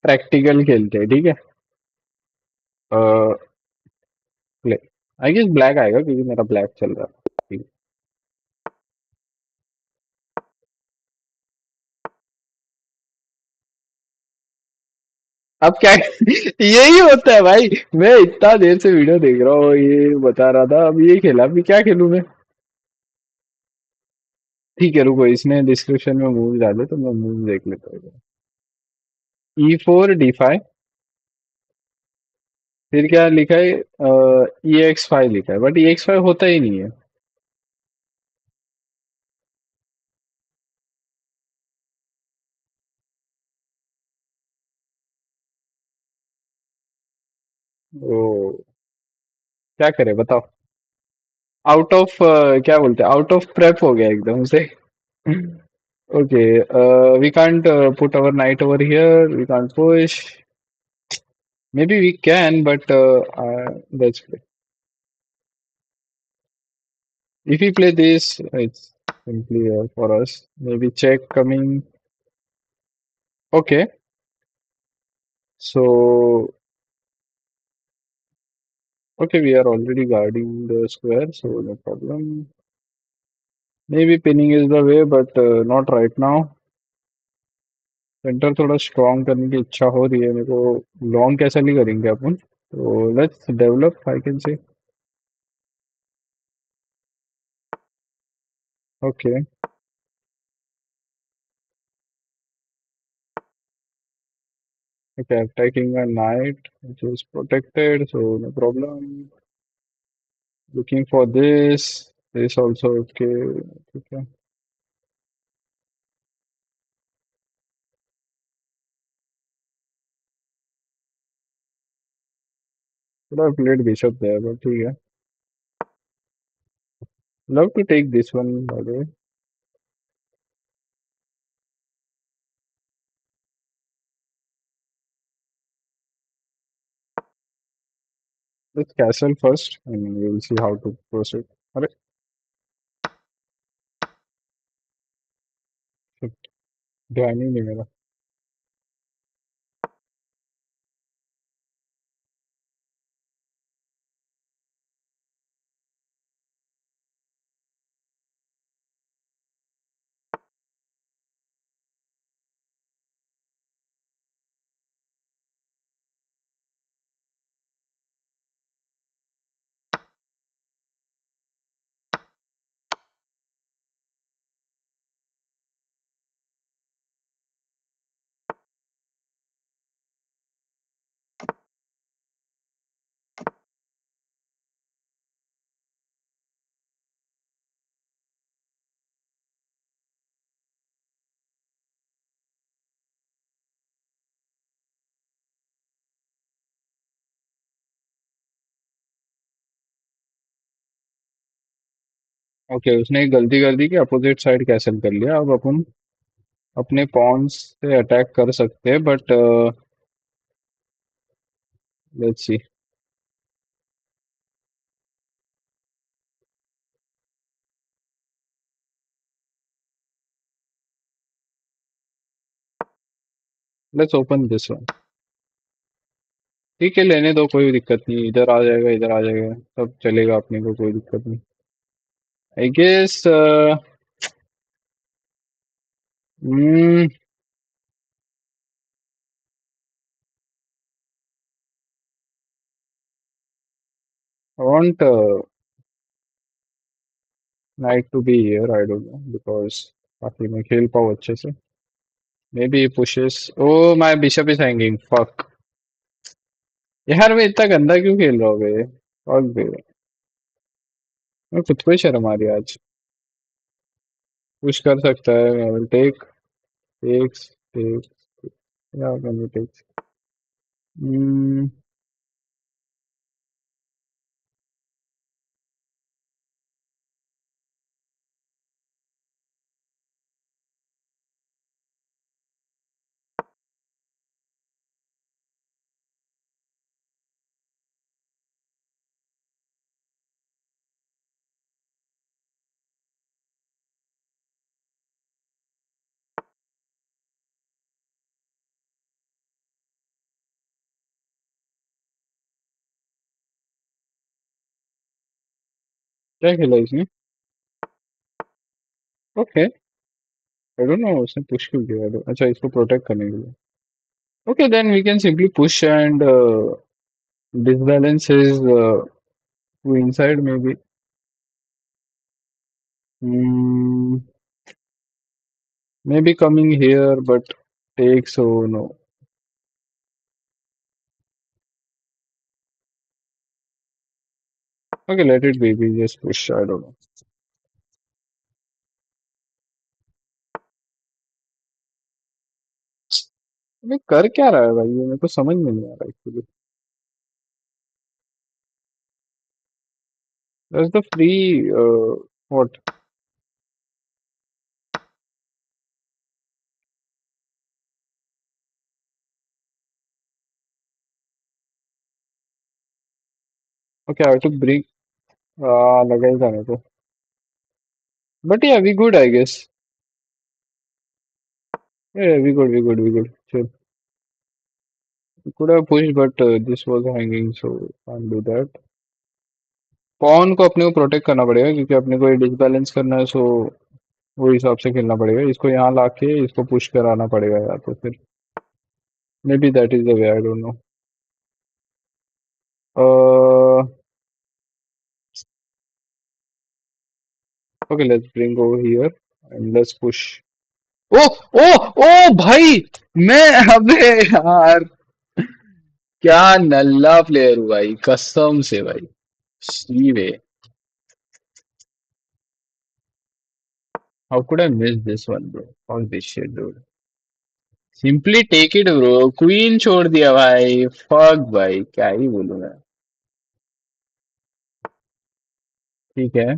Speaker 3: प्रैक्टिकल खेलते हैं, ठीक है. प्ले. आई गेस ब्लैक आएगा क्योंकि मेरा ब्लैक चल रहा है. ठीक है. अब क्या यही होता है भाई. मैं इतना देर से वीडियो देख रहा हूँ, ये बता रहा था, अब ये खेला, अभी क्या खेलूं मैं. ठीक है, रुको, इसने डिस्क्रिप्शन में मूव डाले तो मैं मूव देख लेता हूँ. E4 D5, फिर क्या लिखा है, EX5 लिखा है, बट EX5 होता ही नहीं है. ओ, क्या करे बताओ. आउट ऑफ, क्या बोलते हैं, आउट ऑफ प्रेप हो गया एकदम से. Okay, we can't put our knight over here, we can't push. Maybe we can, but let's play. If we play this, it's simply for us. Maybe check coming. Okay, so okay, we are already guarding the square, so no problem. Maybe pinning is the way, but not right now. Centre थोड़ा strong करने की इच्छा हो रही है मेरे को. Long कैसा नहीं करेंगे अपन, तो let's develop, I can say. Okay. Okay, attacking a knight which is protected, so no problem. Looking for this. This also okay. Okay. Could have played bishop there, but okay. Love to take this one, by the way. Let's castle first, and we'll see how to proceed. अरे, shit, ध्यान ही नहीं मेरा. Okay, उसने एक गलती कर दी कि opposite side castle कर लिया. अब अपन अपने पॉन्स से अटैक कर सकते हैं, but let's see. Let's open this one. ठीक है, लेने दो, कोई दिक्कत नहीं, इधर आ जाएगा, इधर आ जाएगा, सब चलेगा अपने को, कोई दिक्कत नहीं। I guess I want knight to be here, I don't know, because ताकि मैं खेल पाऊँ अच्छे से। Maybe he pushes. Oh, my bishop is hanging. Fuck. यार मैं इतना गंदा क्यों खेल रहा हूँ बे? Fuck बे। मैं खुद को ही शर्म आ रही है आज। पुश कर सकता है, I will take, takes, takes. Yeah, can you take? Hmm. क्या खेला इसने? ओके, आई डोंट नो उसने पुश क्यों किया। अच्छा, इसको प्रोटेक्ट करने के लिए। Okay, then we can simply push and disbalance his queen side maybe. Hmm, maybe coming here, but takes, oh no. Okay, let it be. We just push. I don't know. अबे कर क्या रहा है भाई, ये मेरे को समझ में नहीं आ रहा actually. That's the free what? Okay, I have to bring लगा ही था मेरे को। But yeah, we good, I guess. Yeah, we good, we good, we good. Chill. We could have pushed, but this was hanging, so can't do that. Pawn को अपने को protect करना पड़ेगा क्योंकि अपने को ये डिसबैलेंस करना है, सो वो हिसाब से खेलना पड़ेगा। इसको यहाँ लाके इसको पुश कराना पड़ेगा, या तो फिर maybe that is the way, I don't know. Okay, let's bring over here and let's push. Oh oh oh भाई, मैं अबे यार, क्या नल्ला प्लेयर हूँ भाई, कसम से भाई। See way, how could I miss this one bro? Fuck this shit dude. Simply take it bro, queen छोड़ दिया भाई। फक भाई, क्या ही बोलूं मैं। ठीक है,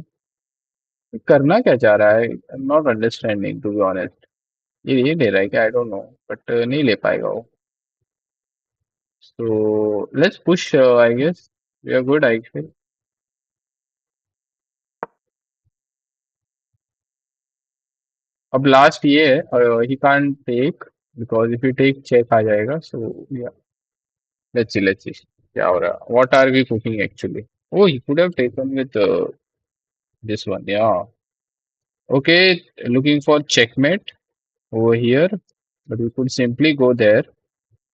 Speaker 3: करना क्या चाह रहा है? I am not understanding to be honest. ये ले रहा है क्या? आई डोंट नो, बट नहीं ले पाएगा वो। So let's push, I guess. We are good, I feel. अब लास्ट ये है, he can't take because if you take check आ जाएगा. So yeah, let's see क्या हो रहा. What are we cooking actually? Oh, he could have taken with this one. Yeah. Okay, looking for checkmate over here, but we could simply go there.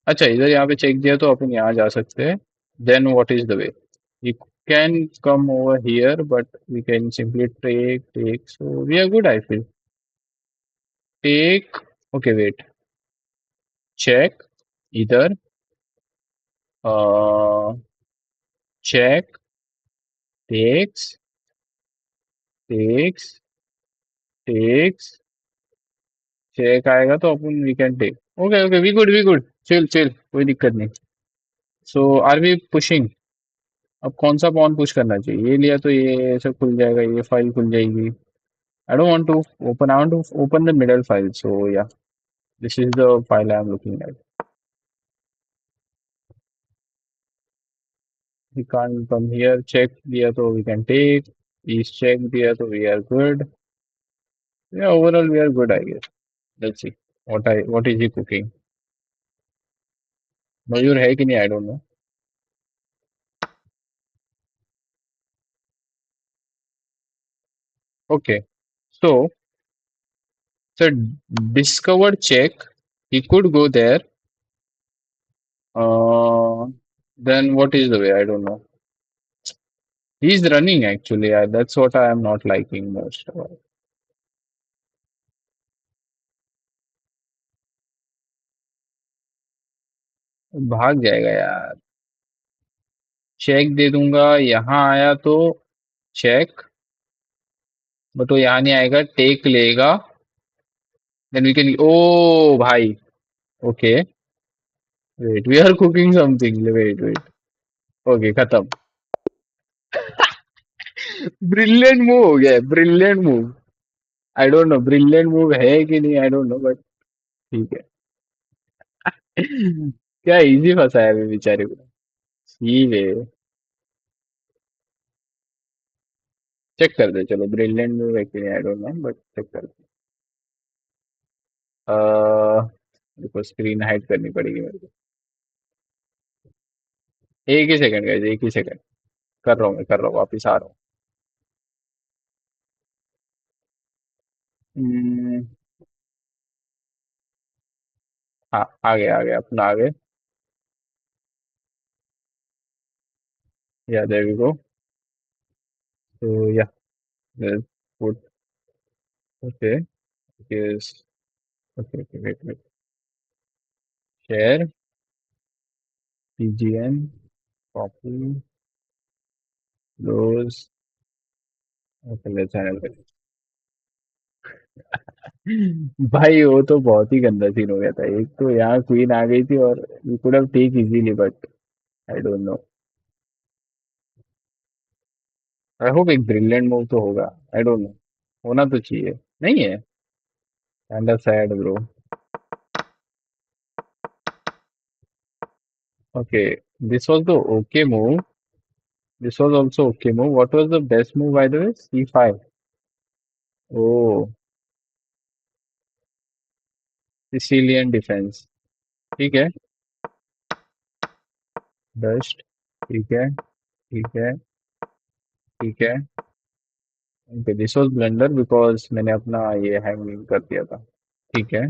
Speaker 3: अच्छा, इधर यहाँ पे check दिया तो अपन यहाँ जा सकते हैं. Then what is the way? We can come over here, but we can simply take. So we are good, I feel. Take. Okay, wait. Check. Either. Uh, check. Takes. Takes. Takes. Check आएगा तो अपन we can take. Okay, we good. Chill. कोई दिक्कत नहीं. So are we pushing? अब कौन सा pawn push करना चाहिए? ये लिया तो ये ऐसे खुल जाएगा, ये फाइल खुल जाएगी. I don't want to open. I want to open the middle file. So yeah, this is the file I am looking at. We can't come here. Check दिया तो we can take. Is check दिया तो we are good. Yeah, overall we are good, I guess. Let's see what is he cooking. मयूर है कि नहीं, I don't know. Okay, so discovered check, he could go there. uh then what is the way, I don't know. He's running actually. That's what I am not liking most. भाग जाएगा यार. Check दे दूंगा, यहाँ आया तो check, but वो यहाँ नहीं आएगा, टेक लेगा. देन वी कैन, ओ भाई. Okay, wait, we are cooking something. Wait wait. Okay, खत्म. ब्रिलियंट मूव हो गया है, brilliant move. I don't know brilliant move है कि नहीं, आई डोंट नो, बट ठीक है. क्या इजी फंसा है अभी बेचारे को. ठीक है, चेक कर दे. चलो, ब्रिलियंट मूव है कि नहीं, I don't know, but check कर दे. देखो, स्क्रीन हाइड करनी पड़ेगी मेरे को. एक ही सेकंड गाइस, एक ही सेकंड. कर रहा हूँ, मैं कर रहा हूँ, वापिस आ रहा हूँ. हम्म, हाँ, आ गया अपना, आ गए. या देयर वी गो. तो yeah, good. Okay, yes. Okay okay, wait wait. Share, pgn, copy, close. Okay, channel पे. भाई वो तो बहुत ही गंदा सीन हो गया था. एक तो यहाँ क्वीन आ गई थी, और you could have take easily, but I don't know. I hope एक ब्रिलियंट मूव तो होगा. आई डोंट नो, होना तो चाहिए. नहीं है. Kind of sad bro. Okay, this was the okay move. This was also okay move. What was the best move by the way? c5. Oh, Sicilian defence. ठीक है. Dust. ठीक है, ठीक है, ठीक है. Okay, this was blunder because मैंने अपना ये हैंगिंग कर दिया था. ठीक है.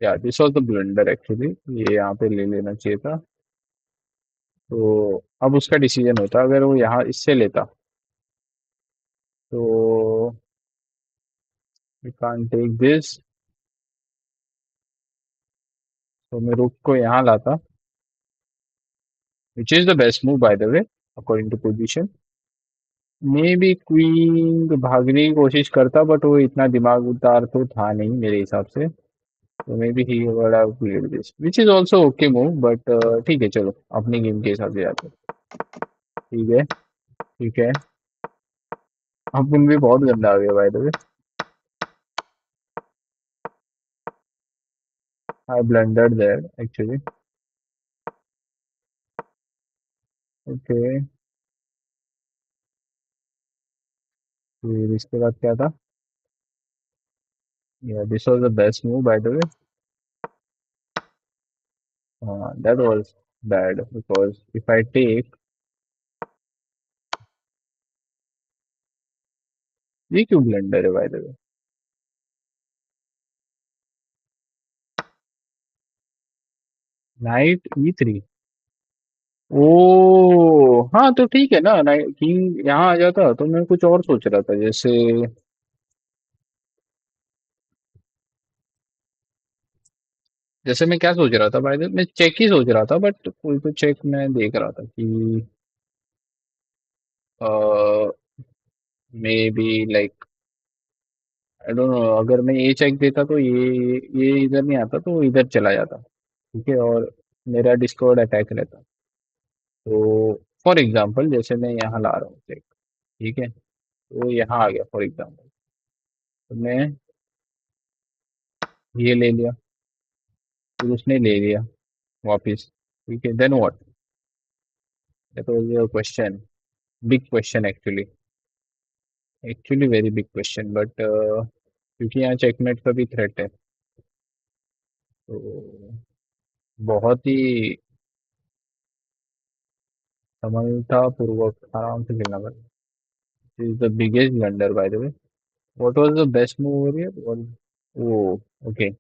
Speaker 3: या this was the blunder actually. ये यहाँ पे ले लेना चाहिए था. तो अब उसका डिसीजन होता, अगर वो यहाँ इससे लेता तो वी कांट टेक दिस. तो मैं रुक को यहाँ लाता, which is the best move by the way, according to position. Maybe queen भागने की कोशिश करता, बट वो इतना दिमाग उतार तो था नहीं मेरे हिसाब से. तो may be he would have played this, which is also okay move, but ठीक है, चलो अपनी गेम के हिसाब से जाते हैं. ठीक है, ठीक है. अपन भी बहुत गंदा आ गया by the way. I blundered there actually. Okay, फिर इसके बाद क्या था? Yeah, this was the best move by the way. That was bad because if I take, ये क्यों ब्लंडर है by the way? Night e3. ओ हाँ, तो ठीक है ना. नाइट किंग यहाँ आ जाता तो मैं कुछ और सोच रहा था, जैसे जैसे मैं क्या सोच रहा था भाई, मैं चेक ही सोच रहा था, बट कोई तो चेक मैं देख रहा था कि may be like, I don't no, अगर मैं ये चेक देता तो ये इधर नहीं आता, तो वो इधर चला जाता. ठीक है, और मेरा डिस्कवर्ड अटैक रहता. तो फॉर एग्जाम्पल जैसे मैं यहाँ ला रहा हूँ चेक. ठीक है, तो यहाँ आ गया फॉर एग्जाम्पल. तो मैं ये ले लिया, फिर उसने ले लिया वापिस. Okay, then what? That was your question. Big question actually. Actually very big question. But क्योंकि यहाँ चेकमेट का भी थ्रेट है तो बहुत ही समझतापूर्वक आराम से खेलना पड़ेगा. This is the biggest blunder by the way. What was the best move over here? Oh, okay.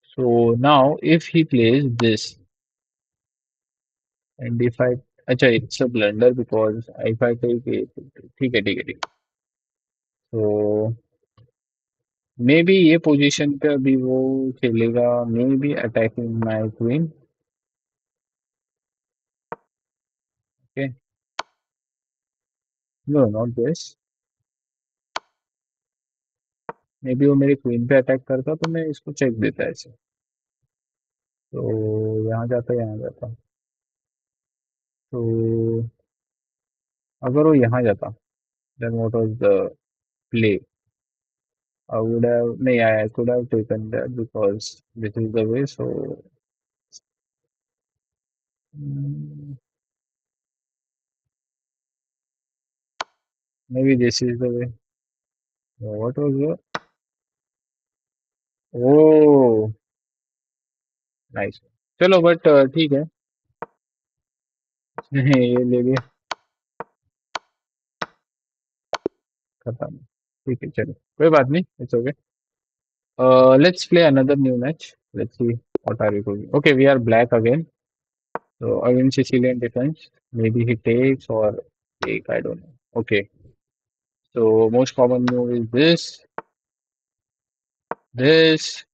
Speaker 3: So now if he plays this and if I अच्छा it's a blunder because if I take it ठीक है. So maybe ये position पे अभी वो खेलेगा maybe attacking my queen. Okay. No, not this. Maybe वो मेरे क्वीन पे अटैक करता तो मैं इसको चेक देता ऐसे. तो यहाँ जाता. तो अगर वो यहाँ जाता then what was the play? I would have no, I could have taken that because this is the way. So mm, maybe this is the way. What was the? Oh, nice. चलो but ठीक है. ये ले लिया खत्म. ठीक है चलो कोई बात नहीं. It's okay. Let's play another new match. Let's see what are we going. Okay, we are black again. So again Sicilian defense. Maybe he takes or take. I don't know. Okay. So most common move is this.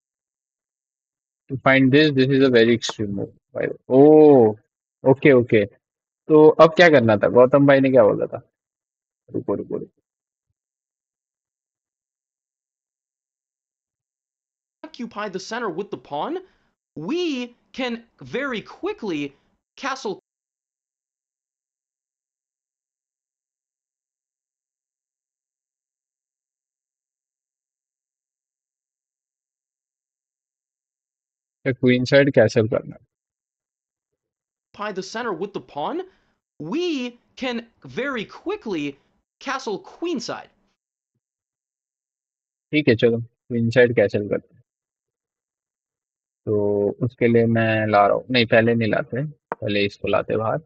Speaker 3: To find this is a very extreme move. By the Oh, okay. तो अब क्या करना था गौतम भाई ने क्या बोला था. रुको.
Speaker 1: Occupy the center with the pawn, we can very quickly castle
Speaker 3: queen side castle करना.
Speaker 1: occupy the center with the pawn, we can very quickly castle queenside.
Speaker 3: ठीक है चलो क्वीन साइड कैसल करते हैं. तो उसके लिए मैं ला रहा हूँ. नहीं पहले नहीं लाते. पहले इसको लाते बाहर.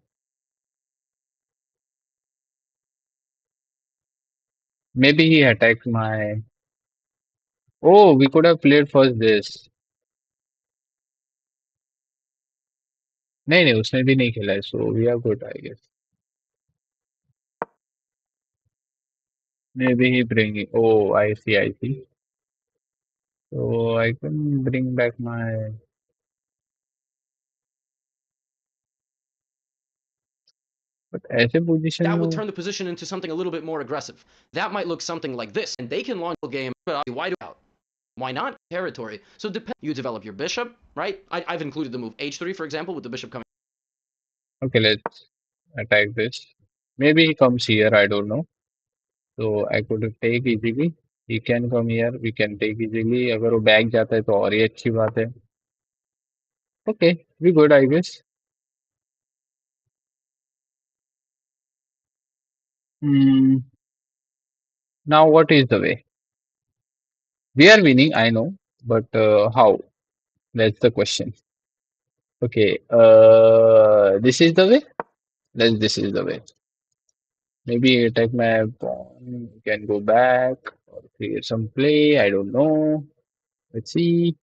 Speaker 3: Maybe he attacked my. Oh, we could have played first this. नहीं उसने भी नहीं खेला है. So we are good I guess. Maybe he bring it. Oh, I see. So I can bring back my. But ऐसे position
Speaker 1: That
Speaker 3: में
Speaker 1: would turn the position into something a little bit more aggressive. That might look something like this, and they can launch a game wide out. Why not? Territory. So you develop your bishop, right? I've included the move h3, for example, with the bishop coming.
Speaker 3: Okay, let's attack this. Maybe he comes here. I don't know. So I could take easily. He can come here. We can take easily. अगर वो bag जाता है तो और ही अच्छी बात है. Okay, we good I guess. Hmm. Now what is the way? We are winning, I know, but how? That's the question. Okay, this is the way. This is the way. Maybe attack my pawn. Can go back or create some play. I don't know. Let's see.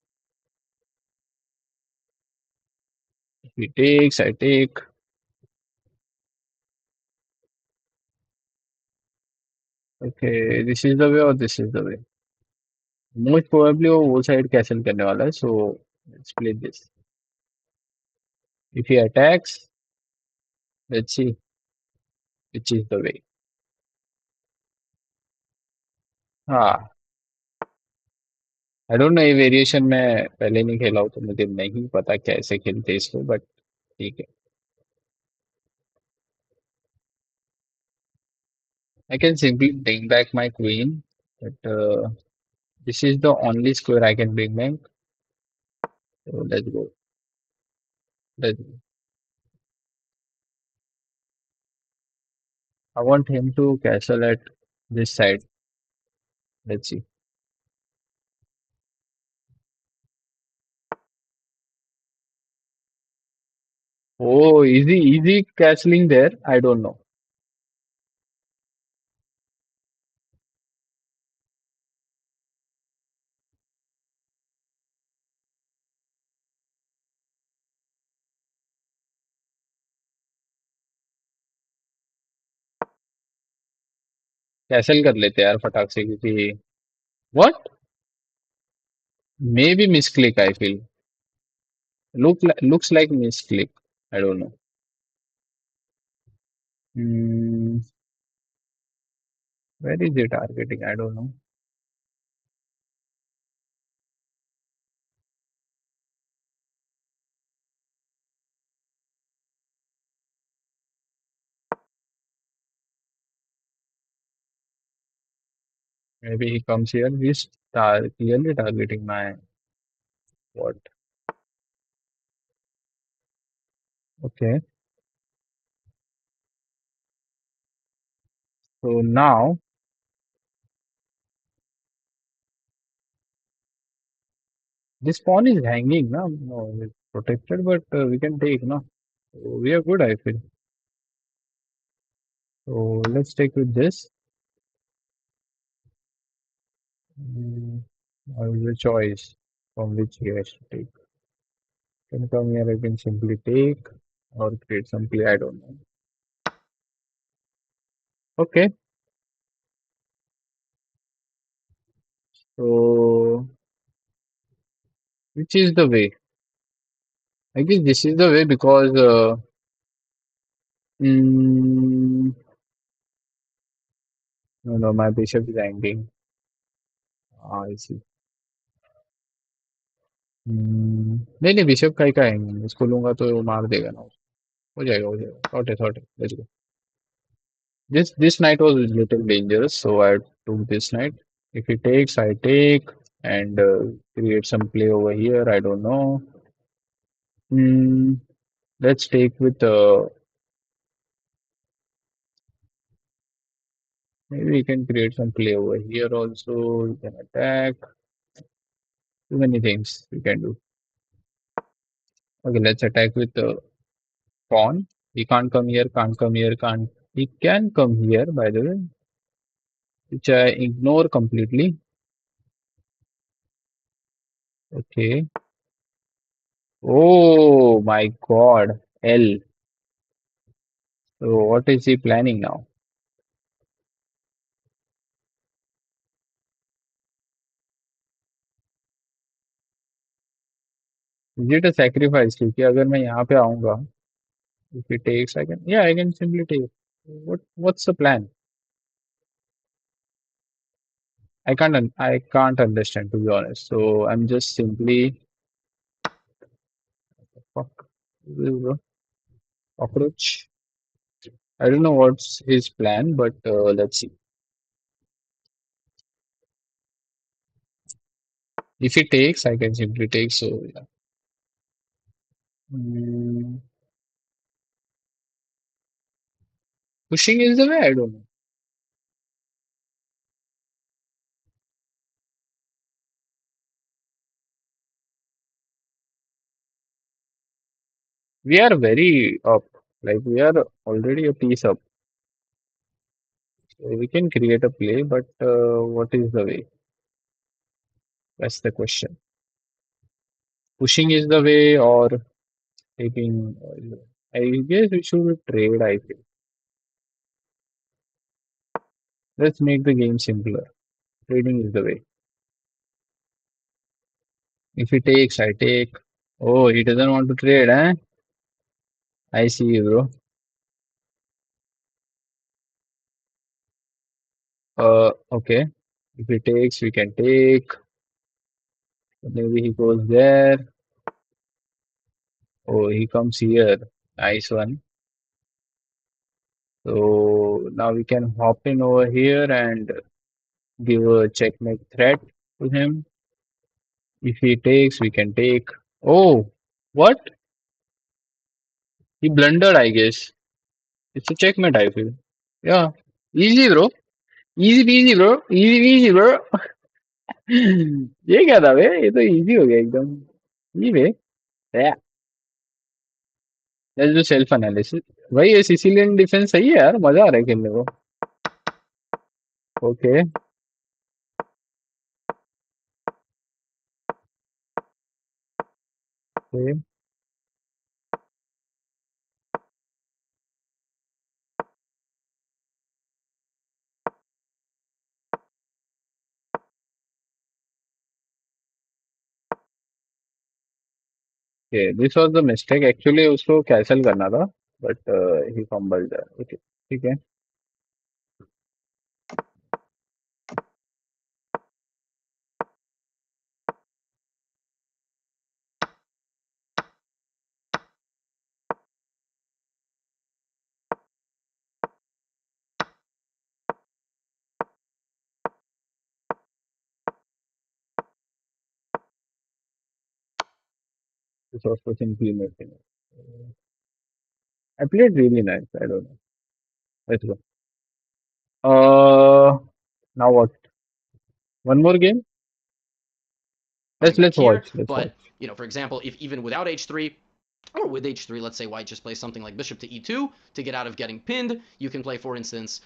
Speaker 3: If he takes, I take. Okay, this is the way or this is the way. Most probably वो side cancel करने वाला है. So let's play this. If he attacks, let's see which is the way. हाँ. आई don't no ये variation मैं पहले नहीं खेला हूँ तो मुझे नहीं पता कैसे खेलते इसको बट ठीक है. I can simply bring back my queen, but this is the only square I can bring back. So let's go. Let's go. I want him to castle at this side. Let's see. Oh, easy castling there. I don't know. Castle कर लेते हैं यार फटाक से क्योंकि what maybe misclick I feel looks like misclick I don't know. Hmm, where is the targeting? I don't know. Maybe he comes here. He's clearly targeting my what? Okay. So now this pawn is hanging. No, no, it's protected, but we can take. No, so we are good. I feel. So let's take with this. Mm, now is the choice from which he has to take. Can come here. I can simply take or create some play. I don't know. Okay. So which is the way? I guess this is the way because mm, no, my bishop is hanging. Ah, I see. नहीं नहीं bishop का ही का है इसको लूंगा तो वो मार देगा ना हो जाएगा सॉर्ट है let's go this knight was a little dangerous so I took this knight if he takes I take and create some play over here I don't know mm, let's take with maybe we can create some play over here also we can attack too many things we can do okay let's attack with pawn he can't come here can't come here can't he can come here by the way which I ignore completely. Okay. Oh my God. L. So what is he planning now? Is it a sacrifice? क्योंकि अगर मैं यहाँ पे आऊँगा, if he takes, I can, yeah, I can simply take. What's the plan? I can't understand to be honest. So I'm just simply, fuck, this is a cockroach. I don't know what's his plan, but let's see. If he takes, I can simply take. So yeah. Mm, pushing is the way. I don't know. We are very up. Like we are already a piece up. So we can create a play, but what is the way? That's the question. Pushing is the way or taking. I guess we should trade, I feel. Let's make the game simpler. Trading is the way. If he takes, I take. Oh, he doesn't want to trade, eh? I see you, bro. Okay. If he takes, we can take. Maybe he goes there. Oh, he comes here. Nice one. So now we can hop in over here and give a checkmate threat to him. If he takes, we can take. Oh, what? He blundered, I guess. It's a checkmate, I feel. Yeah. Easy bro. Easy peasy bro. Easy peasy bro. ये क्या था बे? ये तो easy हो गया एकदम. ये बे. Yeah. Let's do self analysis. भाई ये सिसिलियन डिफेंस सही है यार, मजा आ रहा है खेलने को. Okay. Okay. This was the mistake actually, उसको कैंसिल करना था बट ही फंबल्ड. ओके ठीक है. This was for simply making. I played really nice. I don't know. Let's go. Now what? One more game? Let's
Speaker 1: Here,
Speaker 3: watch. Let's
Speaker 1: but,
Speaker 3: watch.
Speaker 1: you know, for example, if even without h3, or with h3, let's say white just plays something like bishop to e2 to get out of getting pinned, you can play, for instance,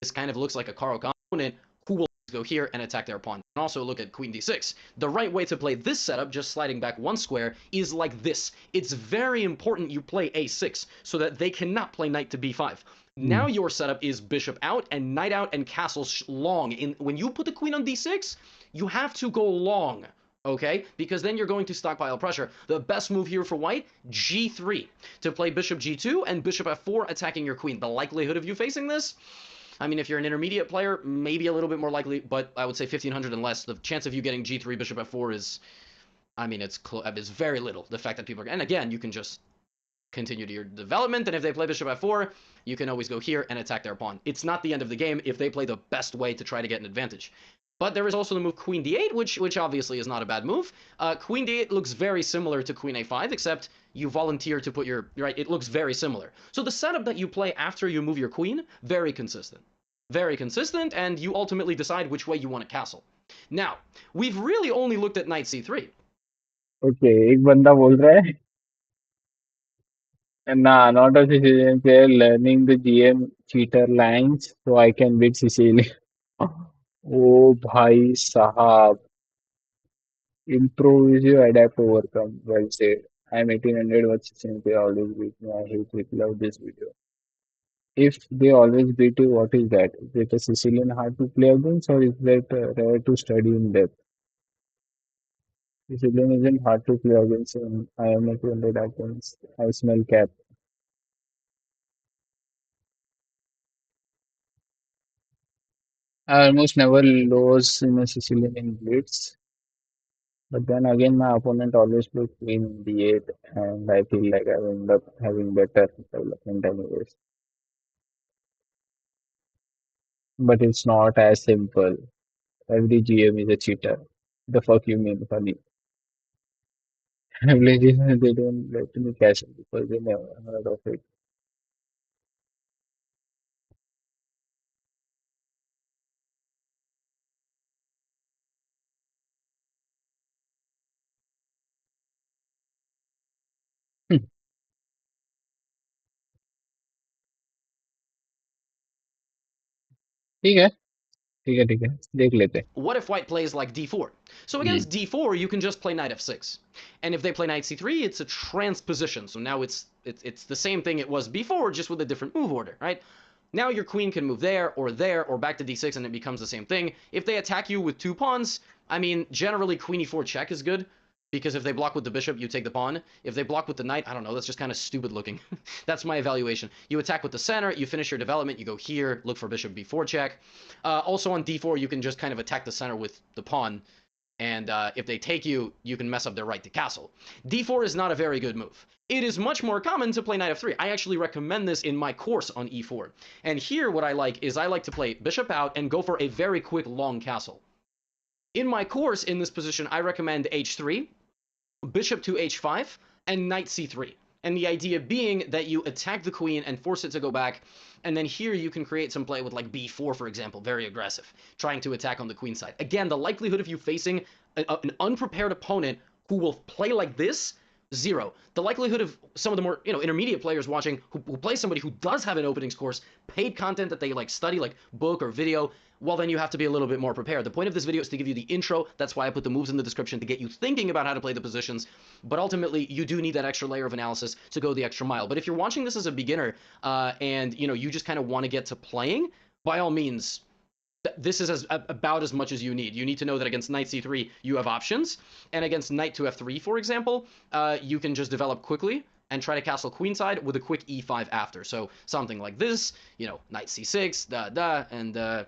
Speaker 1: this kind of looks like a Karo opponent who will go here and attack their pawn. And also look at queen d6. The right way to play this setup, just sliding back one square, is like this. It's very important you play a6 so that they cannot play knight to b5. Now your setup is bishop out and knight out and castle long. When you put the queen on d6, you have to go long. Okay, because then you're going to stockpile pressure. The best move here for white, g3, to play bishop g2 and bishop f4 attacking your queen. The likelihood of you facing this, I mean, if you're an intermediate player, maybe a little bit more likely, but I would say 1500 and less. The chance of you getting g3 bishop f4 is, I mean, it's very little. The fact that people are, and again, you can just continue to your development, and if they play bishop f4, you can always go here and attack their pawn. It's not the end of the game if they play the best way to try to get an advantage. But there is also the move queen d8, which obviously is not a bad move. Queen d8 looks very similar to queen a5, except you volunteer to put your, right, it looks very similar. So the setup that you play after you move your queen, very consistent. Very consistent, and you ultimately decide which way you want to castle. Now, we've really only looked at knight c3.
Speaker 3: Okay, एक बंदा बोल रहा है, nah, not a Sicilian player learning the GM cheater lines so I can beat Sicily. Oh, bhai sahab. Improvise, you adapt, overcome. Well said. I'm 1800. What Sicilian player always beat me? I hate it. Love this video. If they always beat you, what is that? Is it a Sicilian hard to play against, or is that rare to study in depth? Sicilian isn't hard to play against. I am a 200 against. I smell cap. I almost never lose in a Sicilian in blitz. But then again, my opponent always plays queen d8, and I feel like I end up having better development anyways. But it's not as simple. Every GM is a cheater. The fuck you mean, funny? Every GM, they don't let me cash it because they never heard of it. ठीक है ठीक है ठीक है देख लेते हैं.
Speaker 1: What if white plays like d4? So against d4, you can just play knight f6. And if they play knight c3, it's a transposition. So now it's the same thing it was before, just with a different move order, right? Now your queen can move there or back to d6, and it becomes the same thing. If they attack you with two pawns, I mean, generally queen e4 check is good, because if they block with the bishop, you take the pawn. If they block with the knight, I don't know, that's just kind of stupid looking. That's my evaluation. You attack with the center, you finish your development, you go here, look for bishop b4 check. Also on d4, you can just kind of attack the center with the pawn, and if they take you, you can mess up their right to castle. d4 is not a very good move. It is much more common to play knight f3. I actually recommend this in my course on e4. And here what I like is I like to play bishop out and go for a very quick long castle. In my course in this position, I recommend h3, bishop to h5, and knight c3. And the idea being that you attack the queen and force it to go back, and then here you can create some play with like b4, for example, very aggressive, trying to attack on the queen side. Again, the likelihood of you facing an unprepared opponent who will play like this, zero. The likelihood of some of the more intermediate players watching who play somebody who does have an openings course, paid content that they like study, like book or video, well, then you have to be a little bit more prepared. The point of this video is to give you the intro. That's why I put the moves in the description, to get you thinking about how to play the positions. But ultimately, you do need that extra layer of analysis to go the extra mile. But if you're watching this as a beginner and you just kind of want to get to playing, by all means, this is about as much as you need. You need to know that against knight c3, you have options. And against knight to f3, for example, you can just develop quickly and try to castle queenside with a quick e5 after. So something like this, knight c6, and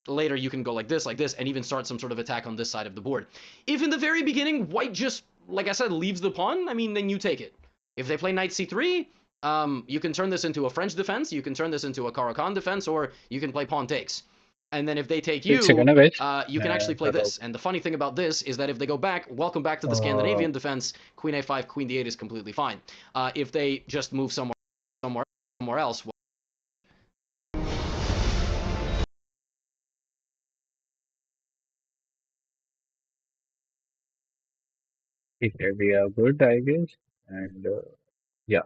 Speaker 1: later you can go like this, and even start some sort of attack on this side of the board. If in the very beginning, white just, like I said, leaves the pawn, then you take it. If they play knight c3, you can turn this into a French defense, you can turn this into a Caro-Kann defense, or you can play pawn takes. And then if they take you, you can actually play this. And the funny thing about this is that if they go back, welcome back to the Scandinavian defense, queen a5, queen d8 is completely fine. If they just move somewhere else,
Speaker 3: Okay, we are good, I guess. And yeah.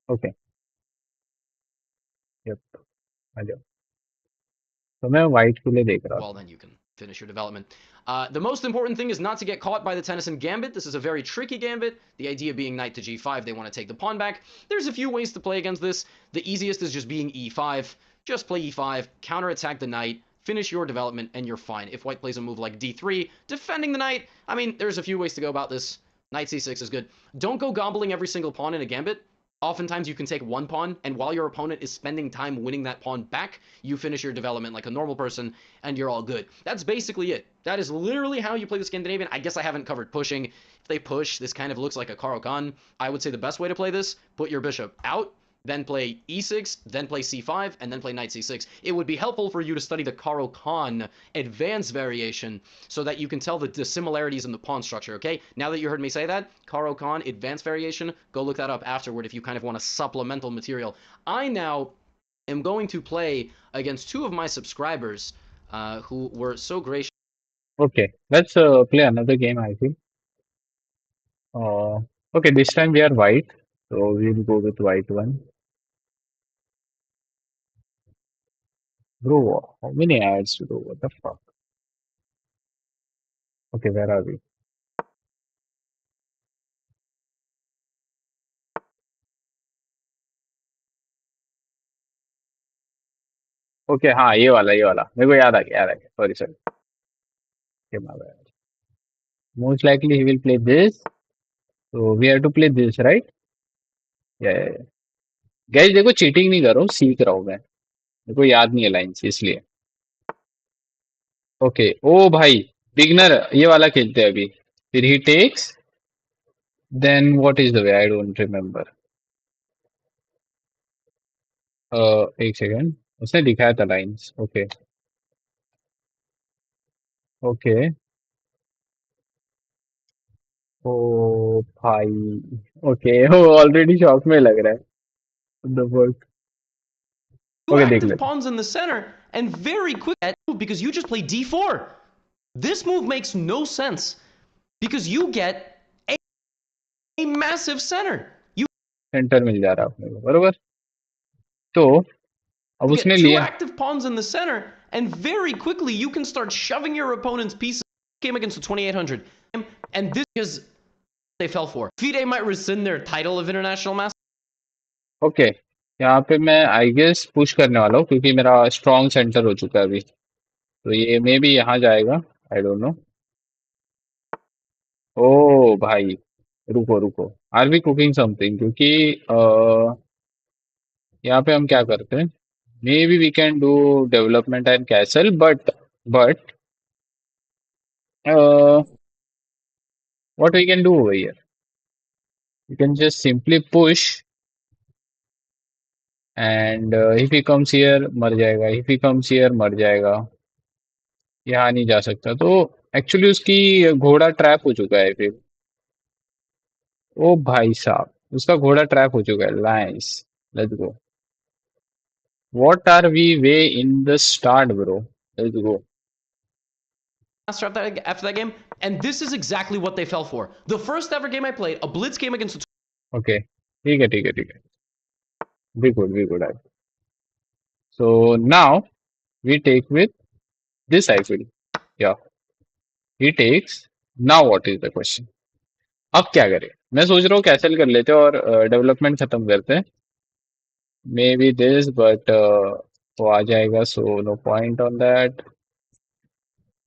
Speaker 3: Okay. Yep. आ जाओ. तो मैं white के लिए देख रहा
Speaker 1: well,
Speaker 3: था.
Speaker 1: then you can finish your development. The most important thing is not to get caught by the Tennyson gambit. This is a very tricky gambit. The idea being knight to g5, they want to take the pawn back. There's a few ways to play against this. The easiest is just being e5. Just play e5, counterattack the knight, finish your development, and you're fine. If white plays a move like d3, defending the knight, there's a few ways to go about this. Knight c6 is good. Don't go gobbling every single pawn in a gambit. Oftentimes you can take one pawn, and while your opponent is spending time winning that pawn back, you finish your development like a normal person, and you're all good. That's basically it. That is literally how you play the Scandinavian. I guess I haven't covered pushing. If they push, this kind of looks like a Caro-Kann. I would say the best way to play this, put your bishop out, then play e6, then play c5, and then play knight c6. It would be helpful for you to study the Caro-Kann advanced variation so that you can tell the similarities in the pawn structure, okay? Now that you heard me say that, Caro-Kann advanced variation, go look that up afterward if you kind of want a supplemental material. I now am going to play against two of my subscribers who were so gracious.
Speaker 3: Okay, let's play another game, I think. Okay, this time we are white, so we'll go with white one. Bro, how many ads to do? What the fuck? Okay, where are we? Okay, हाँ ये वाला मेरे को याद आ गया sorry okay, my bad. Most likely he will play this, so we have to play this, right? Yeah. Guys देखो cheating नहीं कर रहा हूँ, सीख रहा हूँ मैं, मेरे को याद नहीं है लाइन्स इसलिए. ओके ओ भाई बिगनर ये वाला खेलते हैं अभी. फिर he takes, then what is the way, I don't remember. एक सेकंड, उसने दिखाया था लाइन्स. ओके ओके ओ भाई. ओके वो ऑलरेडी शॉक में लग रहा है. The work.
Speaker 1: Two
Speaker 3: ओके देख
Speaker 1: active
Speaker 3: ले.
Speaker 1: pawns in the center, and very quick at move because you just play d4. This move makes no sense because you get a massive center. You
Speaker 3: centre मिल जा रहा है अपने को बरोबर. तो अब
Speaker 1: get
Speaker 3: उसने
Speaker 1: two
Speaker 3: लिया.
Speaker 1: active pawns in the center, and very quickly you can start shoving your opponent's pieces. Game against the 2800, and this is they fell for. FIDE might rescind their title of international master.
Speaker 3: Okay यहाँ पे मैं I guess push करने वाला हूँ क्योंकि मेरा strong centre हो चुका है अभी. तो ये मे भी यहाँ जाएगा, आई डोंट नो. ओ भाई रुको रुको, आर वी कुकिंग समथिंग? क्योंकि यहाँ पे हम क्या करते हैं, maybe we can do development and castle, but what we can do over here, we can just simply push and if he comes here मर जाएगा, if he comes here मर जाएगा, यहाँ नहीं जा सकता. तो एक्चुअली उसकी घोड़ा ट्रैप हो चुका है फिर. ओ भाई साहब, उसका घोड़ा ट्रैप हो चुका है। Nice, let's go. What are we way in the start bro? Let's go.
Speaker 1: after that game, and this is exactly what they fell for. The first ever game I played, a blitz game against a
Speaker 3: okay, ठीक है ठीक है ठीक है। We good we good. So now we take with this I feel. Yeah he takes. Now what is the question? अब क्या करें? मैं सोच रहा हूँ कैंसिल कर लेते हैं और डेवलपमेंट खत्म करते हैं। मे बी दिस बट वो आ जाएगा, so no point on that.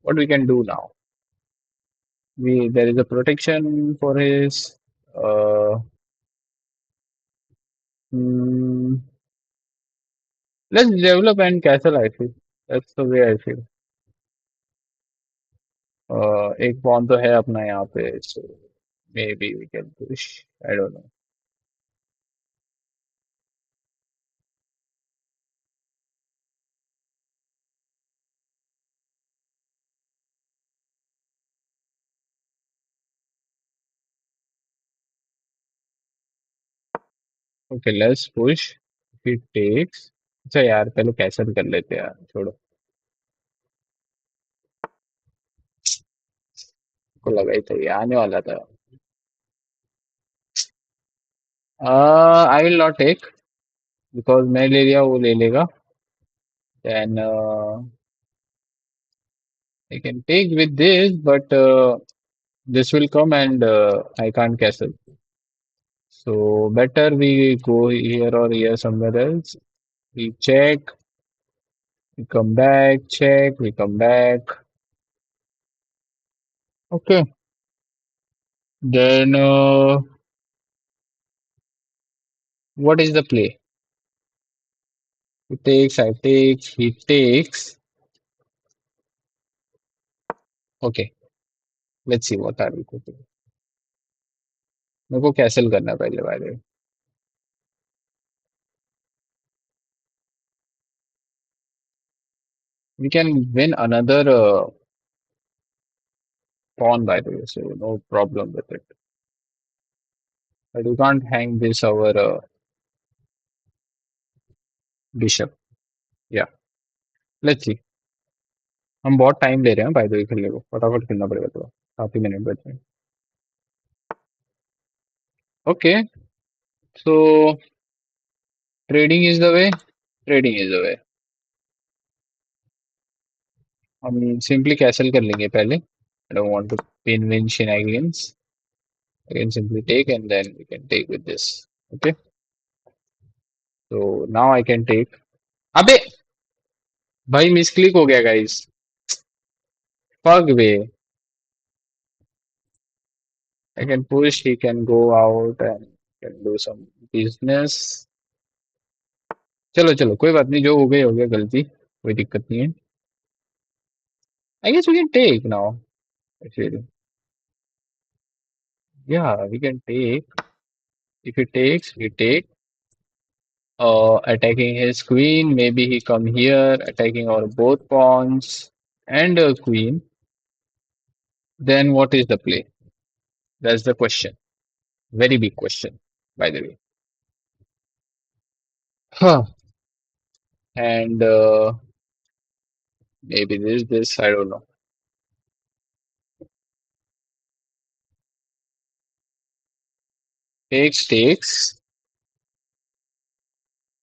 Speaker 3: What we can do now? We there is a protection for his uh, hmm, let's develop and castle. I feel that's the way I feel. एक pawn तो है अपना यहाँ पे, so maybe we can push. I don't know. Okay, let's push. If it takes, अच्छा यार पहले castle कर लेते हैं यार, छोड़ो। को लगा ही था ये आने वाला था। I will not take because मैं ले लिया, वो ले लेगा। Then I can take with this, but this will come and I can't castle. So better we go here or here somewhere else. We check, we come back, check, we come back. Okay. Then what is the play? He takes, I take, he takes. Okay. Let's see what are we going to do. मेरे को castle करना है पहले by the way. We can win another pawn by the way, so no problem with it. But we can't hang this our bishop. Yeah. Let's see. हम बहुत time ले रहे हैं बाय द वे खेलने को, फटाफट खेलना पड़ेगा थोड़ा, 7 ही मिनट बचे हैं। Okay, so trading is the way, trading is the way. हम सिंपली कैसल कर लेंगे पहले। I don't want to pin win shenanigans. I can simply take and then we can take with this. Okay, so now I can take। अबे भाई misclick हो गया guys, fuck way. I can push, he can go out and can do some business। चलो चलो कोई बात नहीं, जो हो गया गलती, कोई दिक्कत नहीं है। I guess we can take now. Actually, yeah, we can take. If he takes, we take. Attacking his queen. Maybe he come here, attacking our both pawns and a queen. Then what is the play? That's the question. Very big question, by the way. Huh. And maybe this. I don't know. Takes.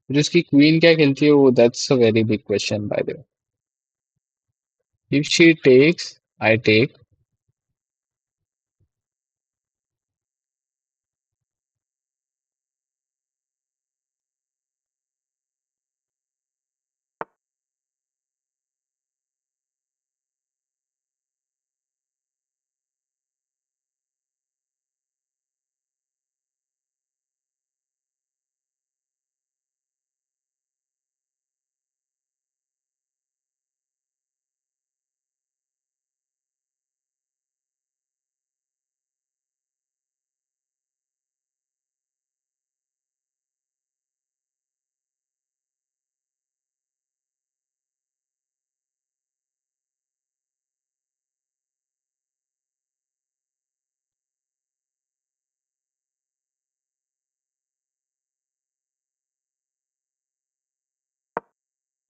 Speaker 3: फिर उसकी queen क्या खेलती है वो? That's a very big question, by the way. If she takes, I take.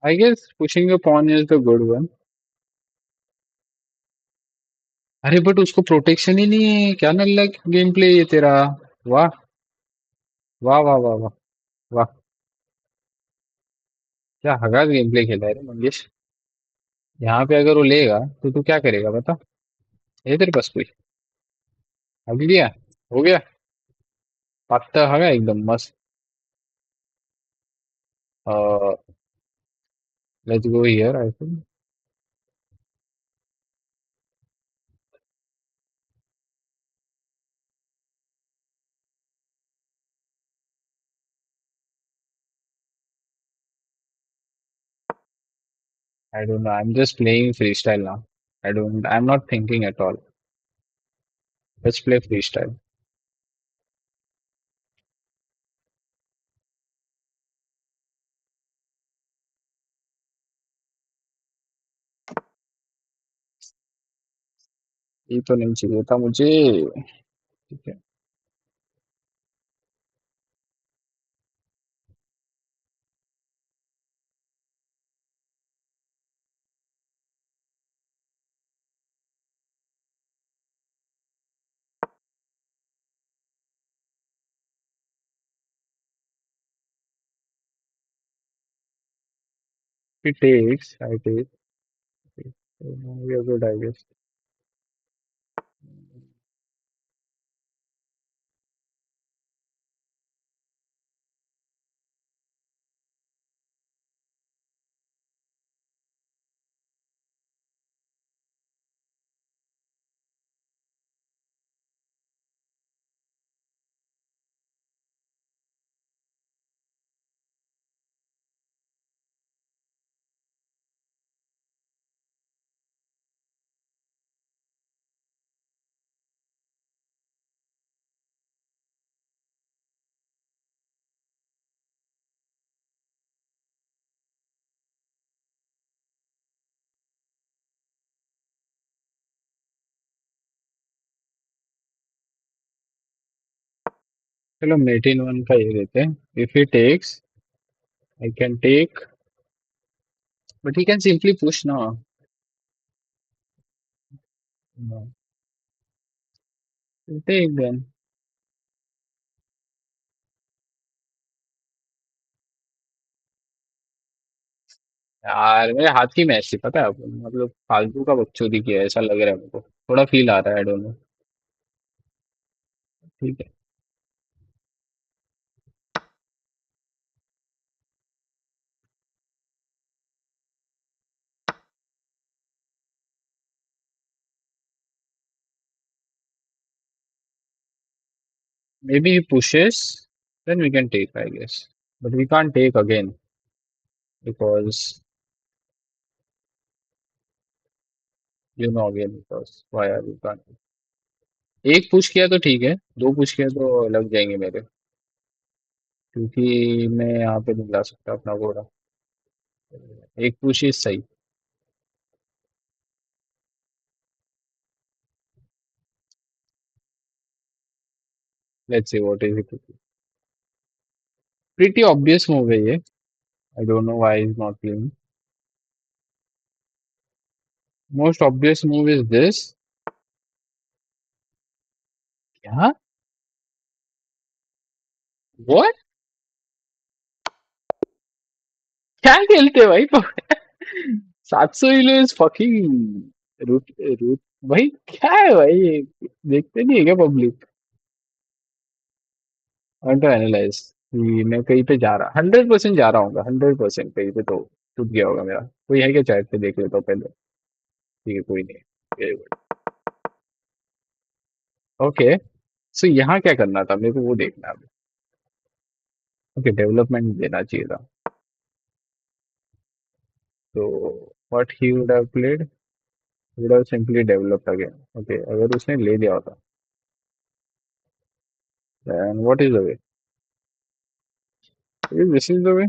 Speaker 3: I guess pushing a pawn is the good one. अरे but उसको protection ही नहीं है, क्या नल्ला गेम प्ले ये तेरा। वाह वाह वाह वाह वाह वाह। क्या हगास गेम प्ले खेला है रे मंगेश। यहाँ पे अगर वो लेगा तो तू क्या करेगा बता। है तेरे पास कोई। हग लिया। हो गया। पत्ता हगा एकदम मस्त। Let's go here I think. I don't know. I'm just playing freestyle now. I'm not thinking at all. Let's play freestyle. ये तो नहीं चाहिए था मुझे। ठीक है। He takes, I take. We are good, I guess. चलो मेट इन वन का ये देते हैं। If he takes, I can take, but he can simply push now. No. He'll take then. यार मेरे हाथ की मैच थी पता है आपको, मतलब फालतू का बकचोदी किया है, ऐसा लग रहा है मेरे को, थोड़ा फील आ रहा है, आई डोंट नो। ठीक है। Maybe he pushes, then we can take, I guess. But we can't take again because you know again because why are we can't. एक पुश किया तो ठीक है, दो पुश किया तो लग जाएंगे मेरे, क्योंकि मैं यहाँ पे नहीं ला सकता अपना घोड़ा। एक पुश इज सही। Let's see what is it. Pretty obvious move है ये। आई don't know why is not playing. Most obvious move is this. क्या। व्हाट। क्या खेलते हैं भाई। 700 इज फकिंग रूट रूट। भाई क्या है भाई ये? देखते नहीं है क्या पब्लिक। टू एनालाइज कि मैं कहीं पे जा रहा 100% जा रहा हूँ 100% कहीं पे तो टूट गया होगा मेरा। कोई है क्या चैट पे देख लेता हूँ पहले। ठीक है कोई नहीं। Very good. ओके। सो यहाँ क्या करना था मेरे को वो देखना है अभी। ओके डेवलपमेंट देना चाहिए था। तो what he would have played, would have simply developed again. Okay अगर उसने ले लिया होता then what is the way. This is the way.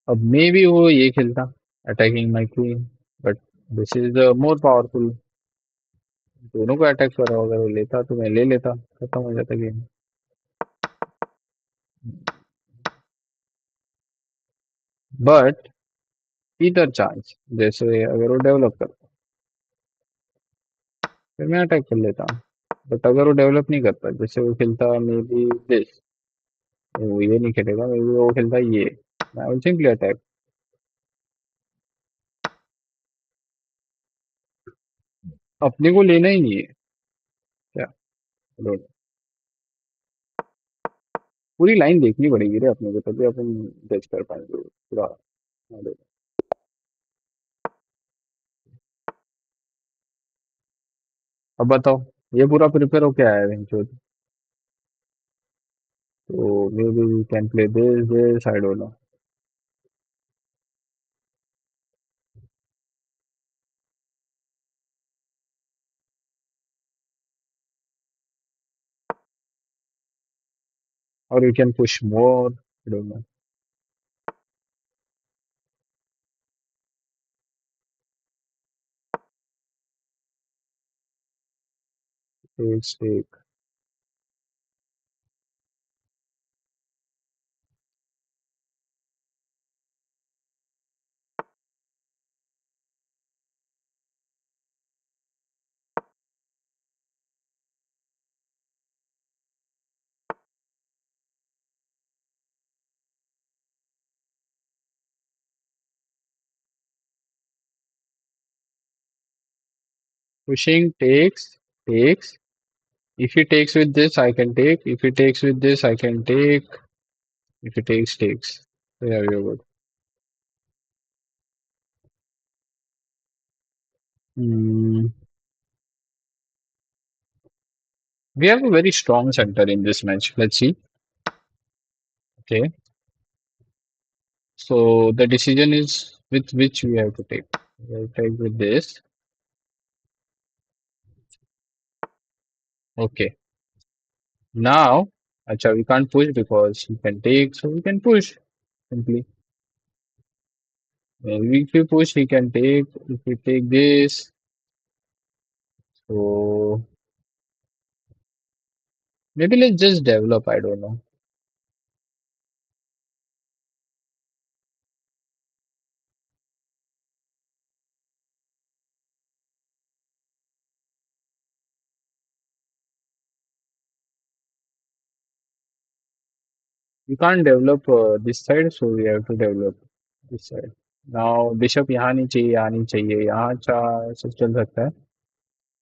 Speaker 3: अब मे भी वो ये खेलता attacking my queen, but this is the more powerful. दोनों को अटैक कर रहा हो, अगर वो लेता तो मैं ले लेता, खत्म हो जाता गेम। बट इधर चांस जैसे अगर वो डेवलप करता फिर मैं अटैक कर लेता हूँ। बट अगर वो डेवलप नहीं करता जैसे वो खेलता मे बी दिस, वो ये नहीं खेलेगा, मे बी वो खेलता ये, मैं विल सिंपली अटैक। अपने को लेना ही नहीं है क्या? I don't know। पूरी लाइन देखनी पड़ेगी रे अपने को, तभी अपन जज कर पाएंगे पूरा। I don't know। अब बताओ, ये पूरा प्रिपेयर होके आया है इनको, तो maybe we can play this I don't know. और you can push more, I don't know. Take. Pushing takes. If he takes with this, I can take. If he takes with this, I can take. If he takes. Yeah, you're good. Hmm. We have a very strong center in this match. Let's see. Okay. So the decision is with which we have to take. We'll take with this. Okay. Now, acha, we can't push because he can take, so we can push simply. If we push, he can take. If we take this, so maybe let's just develop. I don't know. We can't develop this side, so we have to develop this side. Now bishop यहाँ नहीं चाहिए, यहाँ नहीं चाहिए, यहाँ अच्छा चल सकता है,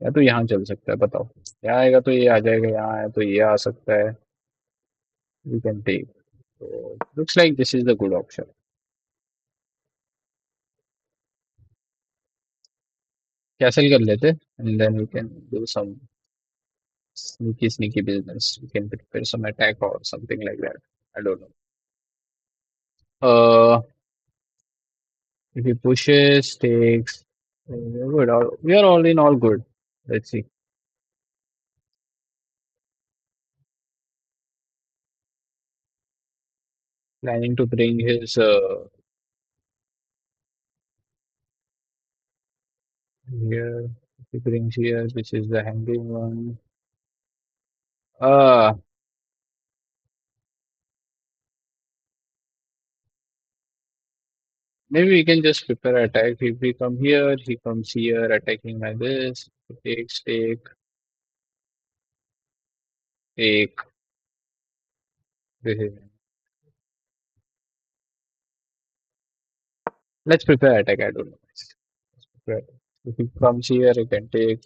Speaker 3: या तो यहाँ चल सकता है, बताओ। यहाँ आएगा तो ये आ जाएगा, यहाँ आया तो ये आ सकता है। We can take. So looks like this is the good option. Castle कर लेते, and then we can do some sneaky business. We can prepare some attack or something like that. I don't know. If he pushes, takes, we're good. We are all in all good. Let's see. Planning to bring his here. He brings here, which is the hanging one. Uh, Maybe we can just prepare attack. If we come here, he comes here, attacking like this. Takes, take. This is- Let's prepare attack. I don't know. Let's prepare. If he comes here, he can take.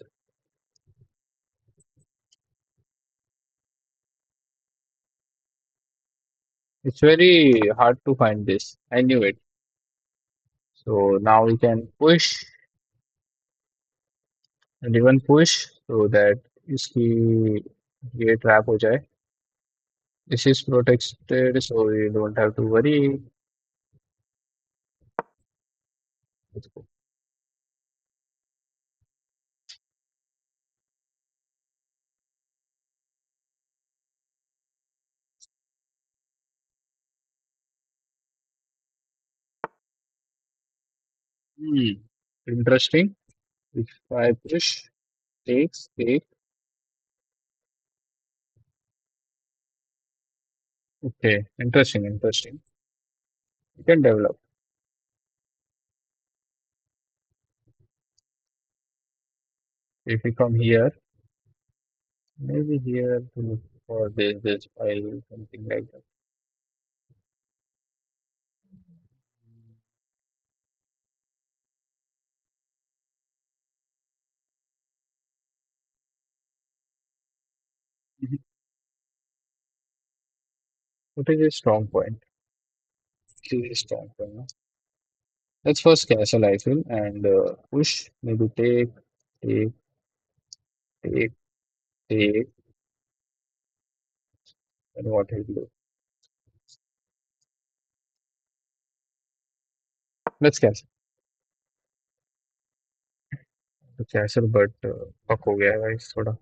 Speaker 3: It's very hard to find this. I knew it. So now we can push and even push so that इसकी ये trap हो जाए. This is protected, so you don't have to worry. Let's go. Hmm. Interesting. If I push, take. Okay, interesting, interesting. You can develop. If you come here, maybe here to look for this file, something like that. Mhm. What is a strong point? What is a strong point? No? Let's first castle, I feel, and push. Maybe take, take, take, and what he'll do. Let's castle. The castle, but fuck हो गया है guys थोड़ा.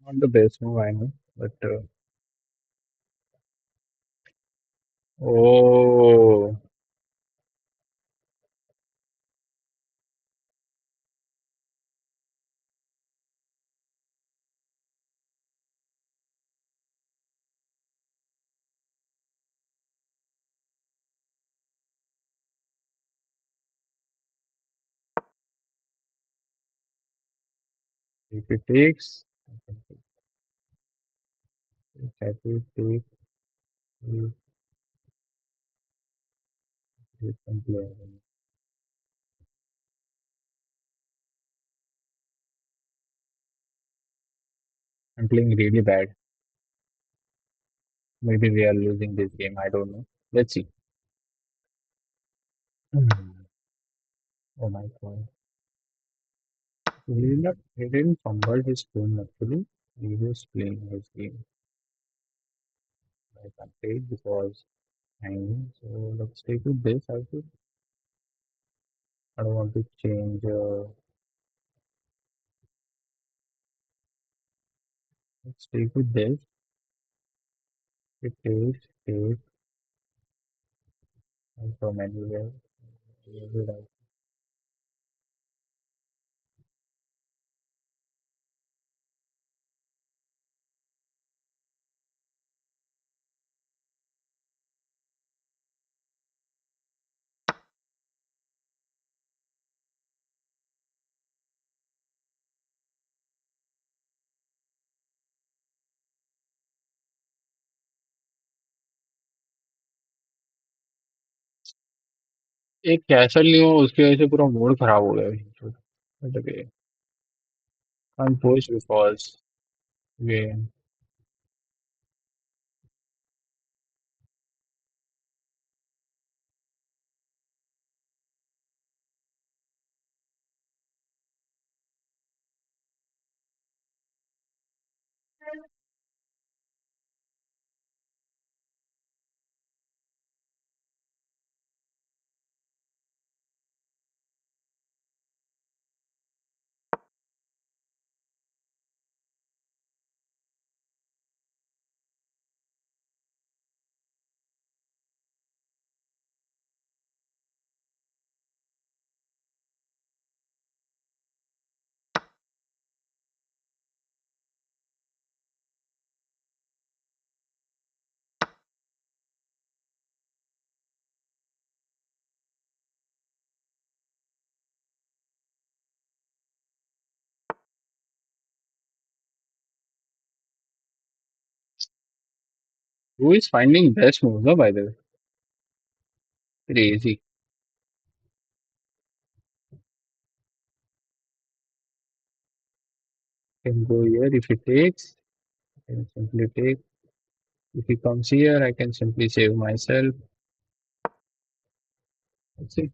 Speaker 3: Not the best move, I know, but oh, 86, happy take, you can play. I'm playing really bad. Maybe we are losing this game. I don't know. Let's see. Hmm. Oh my God. He didn't fumble his phone actually. He was playing his game. I can't take because hanging. So let's take with this. I think I don't want to change. Let's take with this. It takes from anywhere. Maybe like एक castle नहीं हो उसकी वजह से पूरा mood खराब हो गया मतलब ये can't push because ये Who is finding best moves, no, by the way? Crazy. Can go here if he takes. I can simply take. If he comes here, I can simply save myself. Let's see.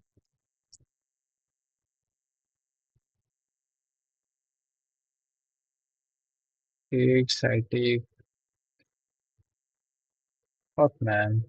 Speaker 3: Takes, I take. Fuck, man.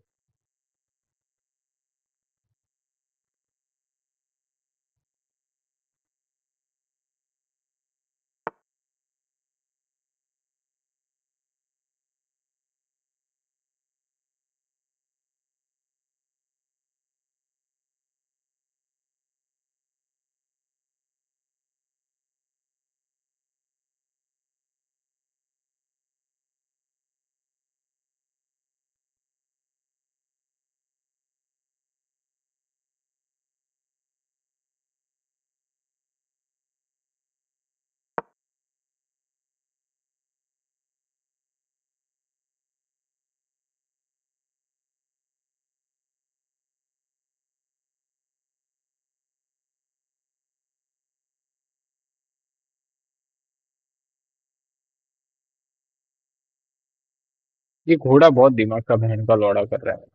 Speaker 3: ये घोड़ा बहुत दिमाग का बहन का लौड़ा कर रहा है।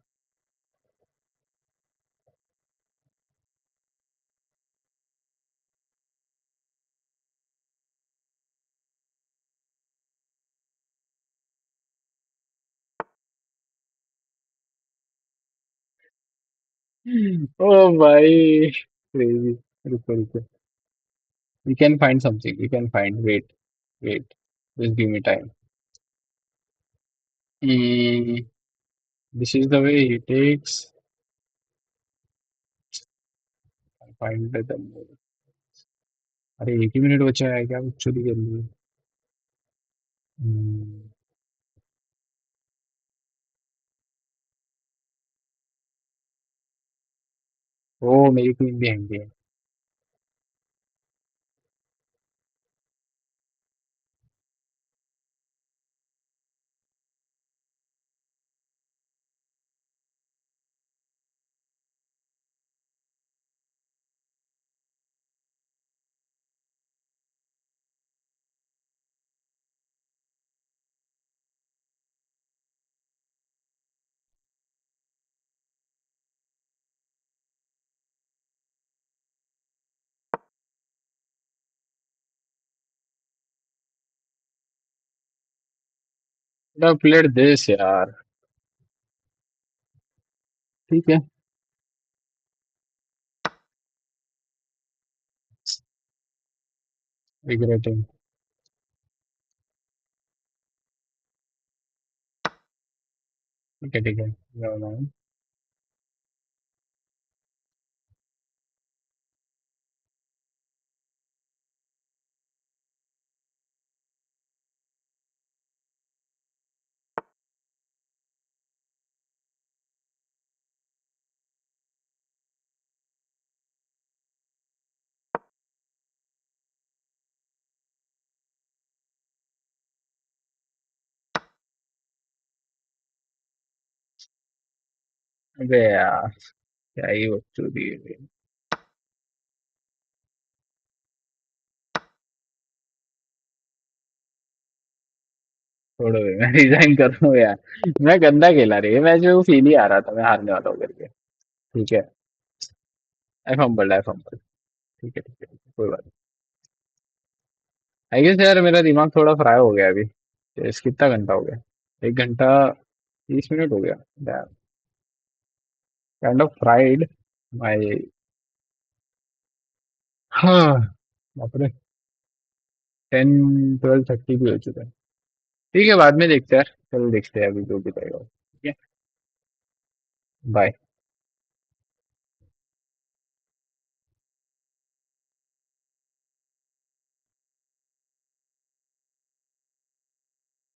Speaker 3: ओ भाई, क्रेजी। रुको रुको, we can find something, we can find, wait, just give me time. Hmm, this is the way he takes. I find the अरे एक ही मिनट बचा है क्या, चोरी कर ली? हम्म, ओ मेरी क्वीन भी हैंगी है। प्लेड दिस यार। ठीक है, रिग्रेटिंग। ठीक है ठीक है, no, no. अबे यार, क्या ही वस्तु दी है। छोड़ो बे, मैं रिजाइन कर रहा हूँ यार। मैं गंदा खेला रे मैच में, वो फील ही आ रहा था मैं हारने वाला हूँ करके। ठीक है, आई फंबल, आई फंबल। ठीक है ठीक है ठीक है, कोई बात नहीं। आई गेस यार मेरा दिमाग थोड़ा फ्राई हो गया अभी। इस कितना घंटा हो गया? 1 घंटा 30 मिनट हो गया। Kind of fried my. हाँ, बाप रे, 10, 12, 30 भी हो चुका है। ठीक है, बाद में देखते हैं यार, कल देखते हैं, अभी जो भी रहेगा। ठीक है, बाय।